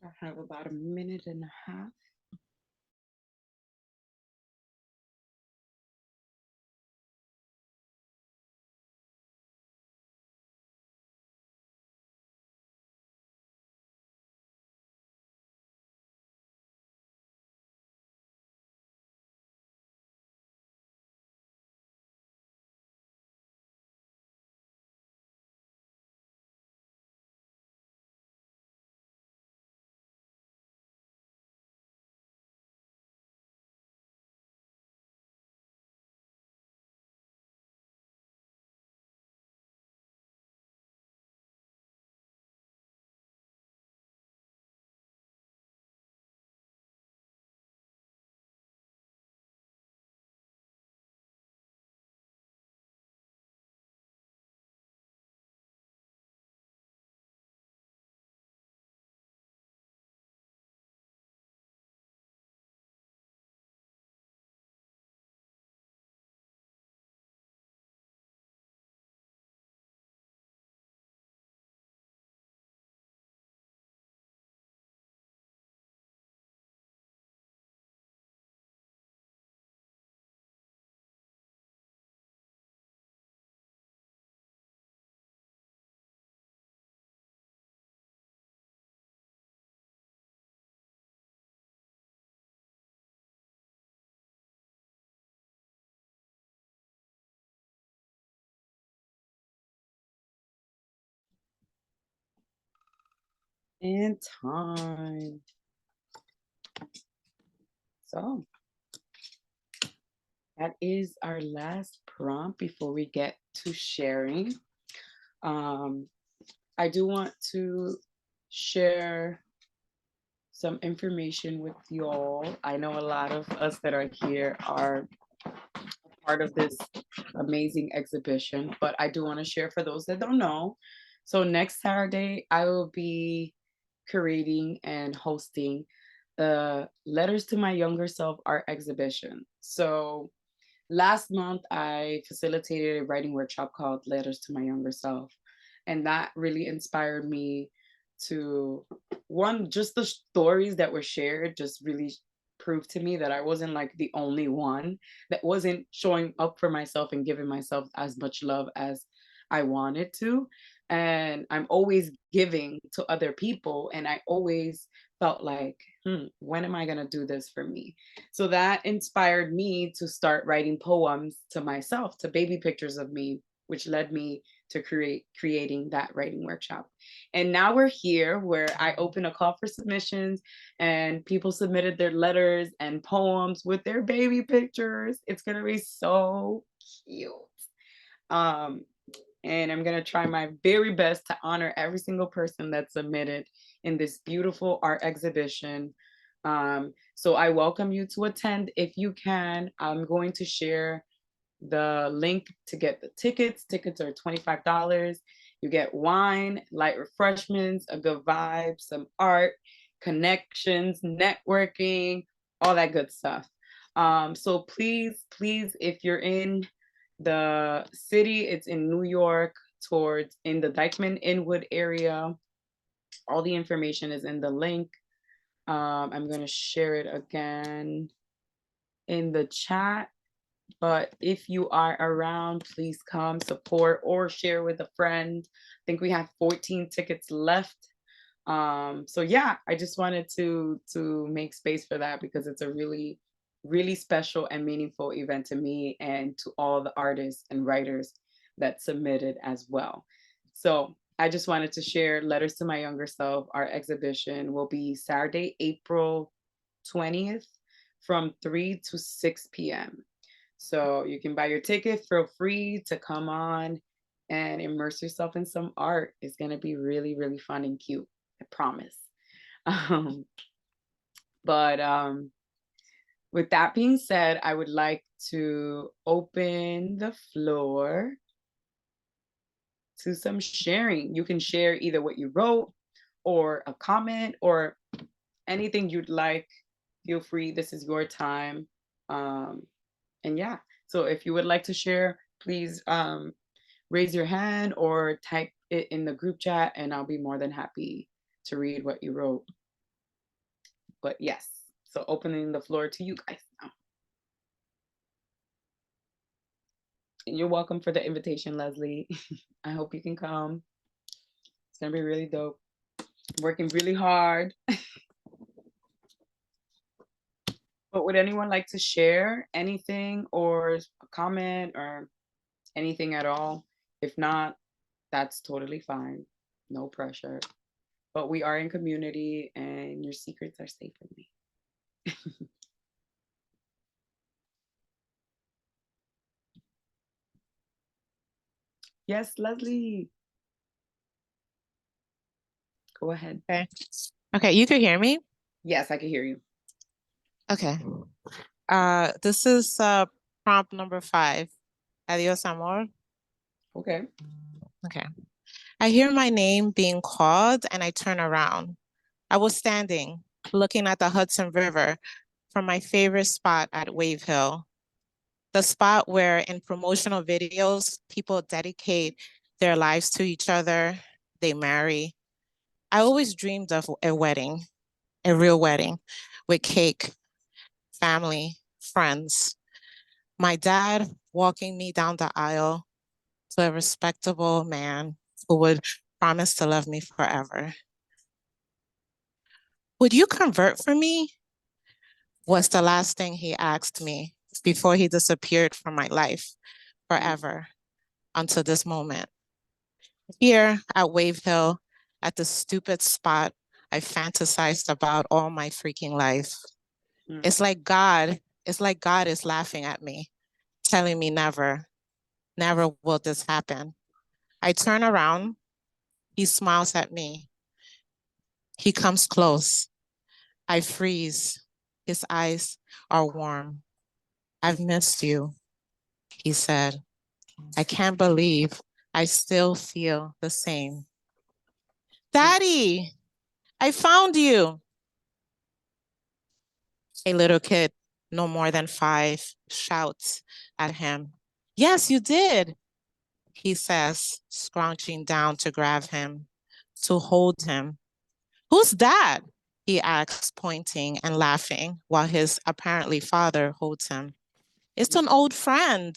I have about a minute and a half. And time. So that is our last prompt before we get to sharing. I do want to share some information with y'all. I know a lot of us that are here are part of this amazing exhibition, but I do want to share for those that don't know. So next Saturday, I will be curating and hosting the Letters to My Younger Self art exhibition. So last month, I facilitated a writing workshop called Letters to My Younger Self. And that really inspired me to, one, just the stories that were shared just really proved to me that I wasn't like the only one that wasn't showing up for myself and giving myself as much love as I wanted to. And I'm always giving to other people. And I always felt like, when am I going to do this for me? So that inspired me to start writing poems to myself, to baby pictures of me, which led me to creating that writing workshop. And now we're here where I open a call for submissions and people submitted their letters and poems with their baby pictures. It's going to be so cute. And I'm going to try my very best to honor every single person that submitted in this beautiful art exhibition. So I welcome you to attend if you can. I'm going to share the link to get the tickets. Tickets are $25. You get wine, light refreshments, a good vibe, some art, connections, networking, all that good stuff. So please, if you're in the city, it's in New York, in the Dykeman Inwood area. All the information is in the link. I'm going to share it again in the chat. But if you are around, please come support or share with a friend. I think we have 14 tickets left. So yeah, I just wanted to make space for that because it's a really, really special and meaningful event to me and to all the artists and writers that submitted as well. So I just wanted to share Letters to My Younger Self. Our exhibition will be Saturday, April 20th from 3 to 6 p.m. So you can buy your ticket, feel free to come on and immerse yourself in some art. It's going to be really, really fun and cute. I promise. But with that being said, I would like to open the floor to some sharing. You can share either what you wrote or a comment or anything you'd like. Feel free. This is your time. And yeah, so if you would like to share, please raise your hand or type it in the group chat and I'll be more than happy to read what you wrote. But yes, so opening the floor to you guys now. And you're welcome for the invitation, Leslie. I hope you can come. It's gonna be really dope. Working really hard. But would anyone like to share anything or a comment or anything at all? If not, that's totally fine. No pressure. But we are in community and your secrets are safe with me. Yes, Leslie. Go ahead. Okay. Okay, you can hear me? Yes, I can hear you. Okay. This is prompt number 5. Adios, amor. Okay. Okay. I hear my name being called and I turn around. I was standing, looking at the Hudson River from my favorite spot at Wave Hill, the spot where in promotional videos, people dedicate their lives to each other, they marry. I always dreamed of a wedding, a real wedding with cake, family, friends. My dad walking me down the aisle to a respectable man who would promise to love me forever. Would you convert for me? Was the last thing he asked me before he disappeared from my life forever until this moment. Here at Wave Hill, at the stupid spot I fantasized about all my freaking life. It's like God is laughing at me, telling me never will this happen. I turn around, he smiles at me. He comes close. I freeze. His eyes are warm. I've missed you, he said. I can't believe I still feel the same. Daddy, I found you. A little kid, no more than 5, shouts at him. Yes, you did, he says, scrouching down to grab him, to hold him. Who's that? He asks, pointing and laughing, while his apparently father holds him. It's an old friend.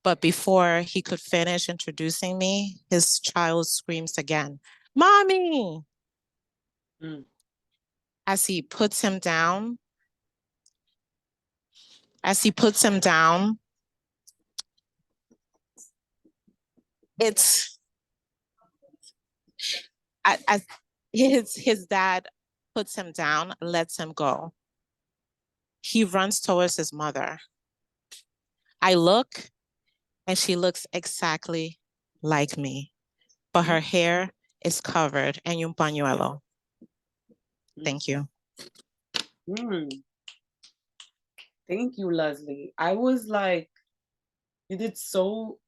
But before he could finish introducing me, his child screams again, Mommy! As he puts him down, it's as his dad puts him down, lets him go. He runs towards his mother. I look, and she looks exactly like me, but her hair is covered en un pañuelo. Thank you. Thank you, Leslie. I was like, you did so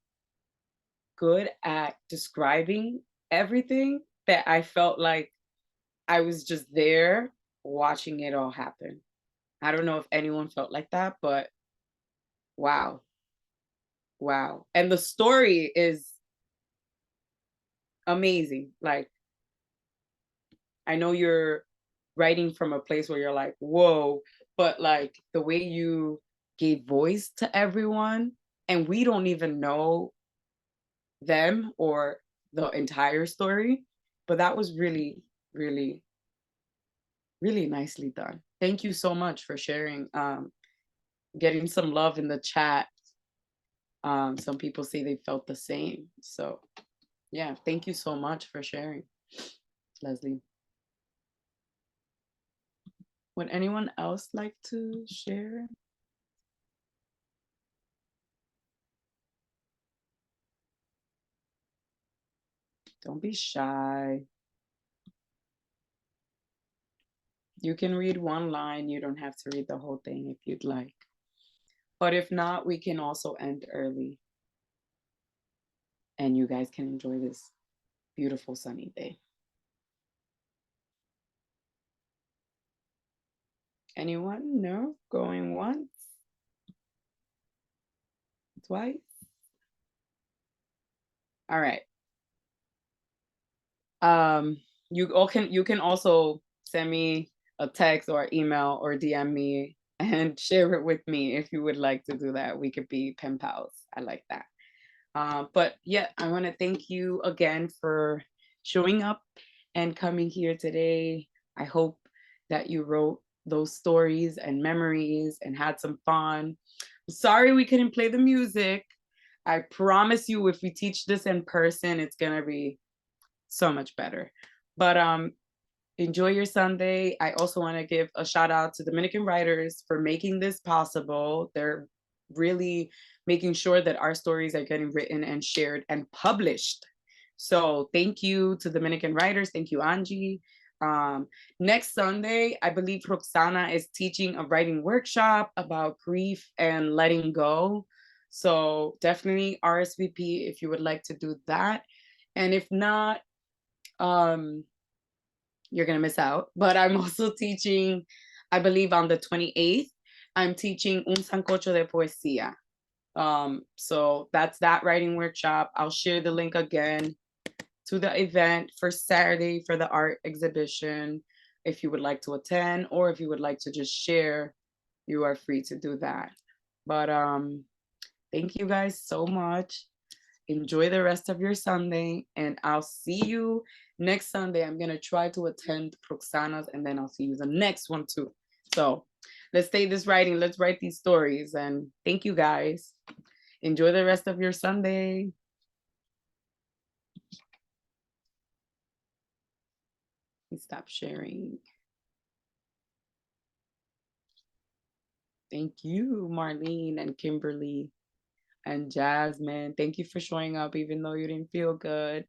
good at describing everything that I felt like I was just there watching it all happen. I don't know if anyone felt like that, but wow. Wow. And the story is amazing. Like, I know you're writing from a place where you're like, whoa, but like the way you gave voice to everyone, and we don't even know them or the entire story, but that was really, really, really nicely done. Thank you so much for sharing. Getting some love in the chat. Some people say they felt the same. So yeah, thank you so much for sharing, Leslie. Would anyone else like to share? Don't be shy. You can read one line. You don't have to read the whole thing if you'd like. But if not, we can also end early. And you guys can enjoy this beautiful sunny day. Anyone? No? Going once? Twice? All right. You can also send me a text or email or DM me and share it with me if you would like to do that. We could be pen pals. I like that. But yeah, I want to thank you again for showing up and coming here today. I hope that you wrote those stories and memories and had some fun. Sorry we couldn't play the music. I promise you, if we teach this in person, it's gonna be so much better. But enjoy your Sunday. I also want to give a shout out to Dominican writers for making this possible. They're really making sure that our stories are getting written and shared and published. So thank you to Dominican writers. Thank you, Angie. Next Sunday, I believe Roxana is teaching a writing workshop about grief and letting go. So definitely RSVP if you would like to do that. And if not, you're gonna miss out. But I'm also teaching, I believe on the 28th, I'm teaching Un Sancocho de Poesía. So that's that writing workshop. I'll share the link again to the event for Saturday for the art exhibition. If you would like to attend, or if you would like to just share, you are free to do that. But thank you guys so much. Enjoy the rest of your Sunday, and I'll see you next Sunday. I'm gonna try to attend Roxana's, and then I'll see you the next one too. So let's stay this writing. Let's write these stories, and thank you guys. Enjoy the rest of your Sunday. Stop sharing. Thank you, Marlene and Kimberly and Jasmine. Thank you for showing up even though you didn't feel good.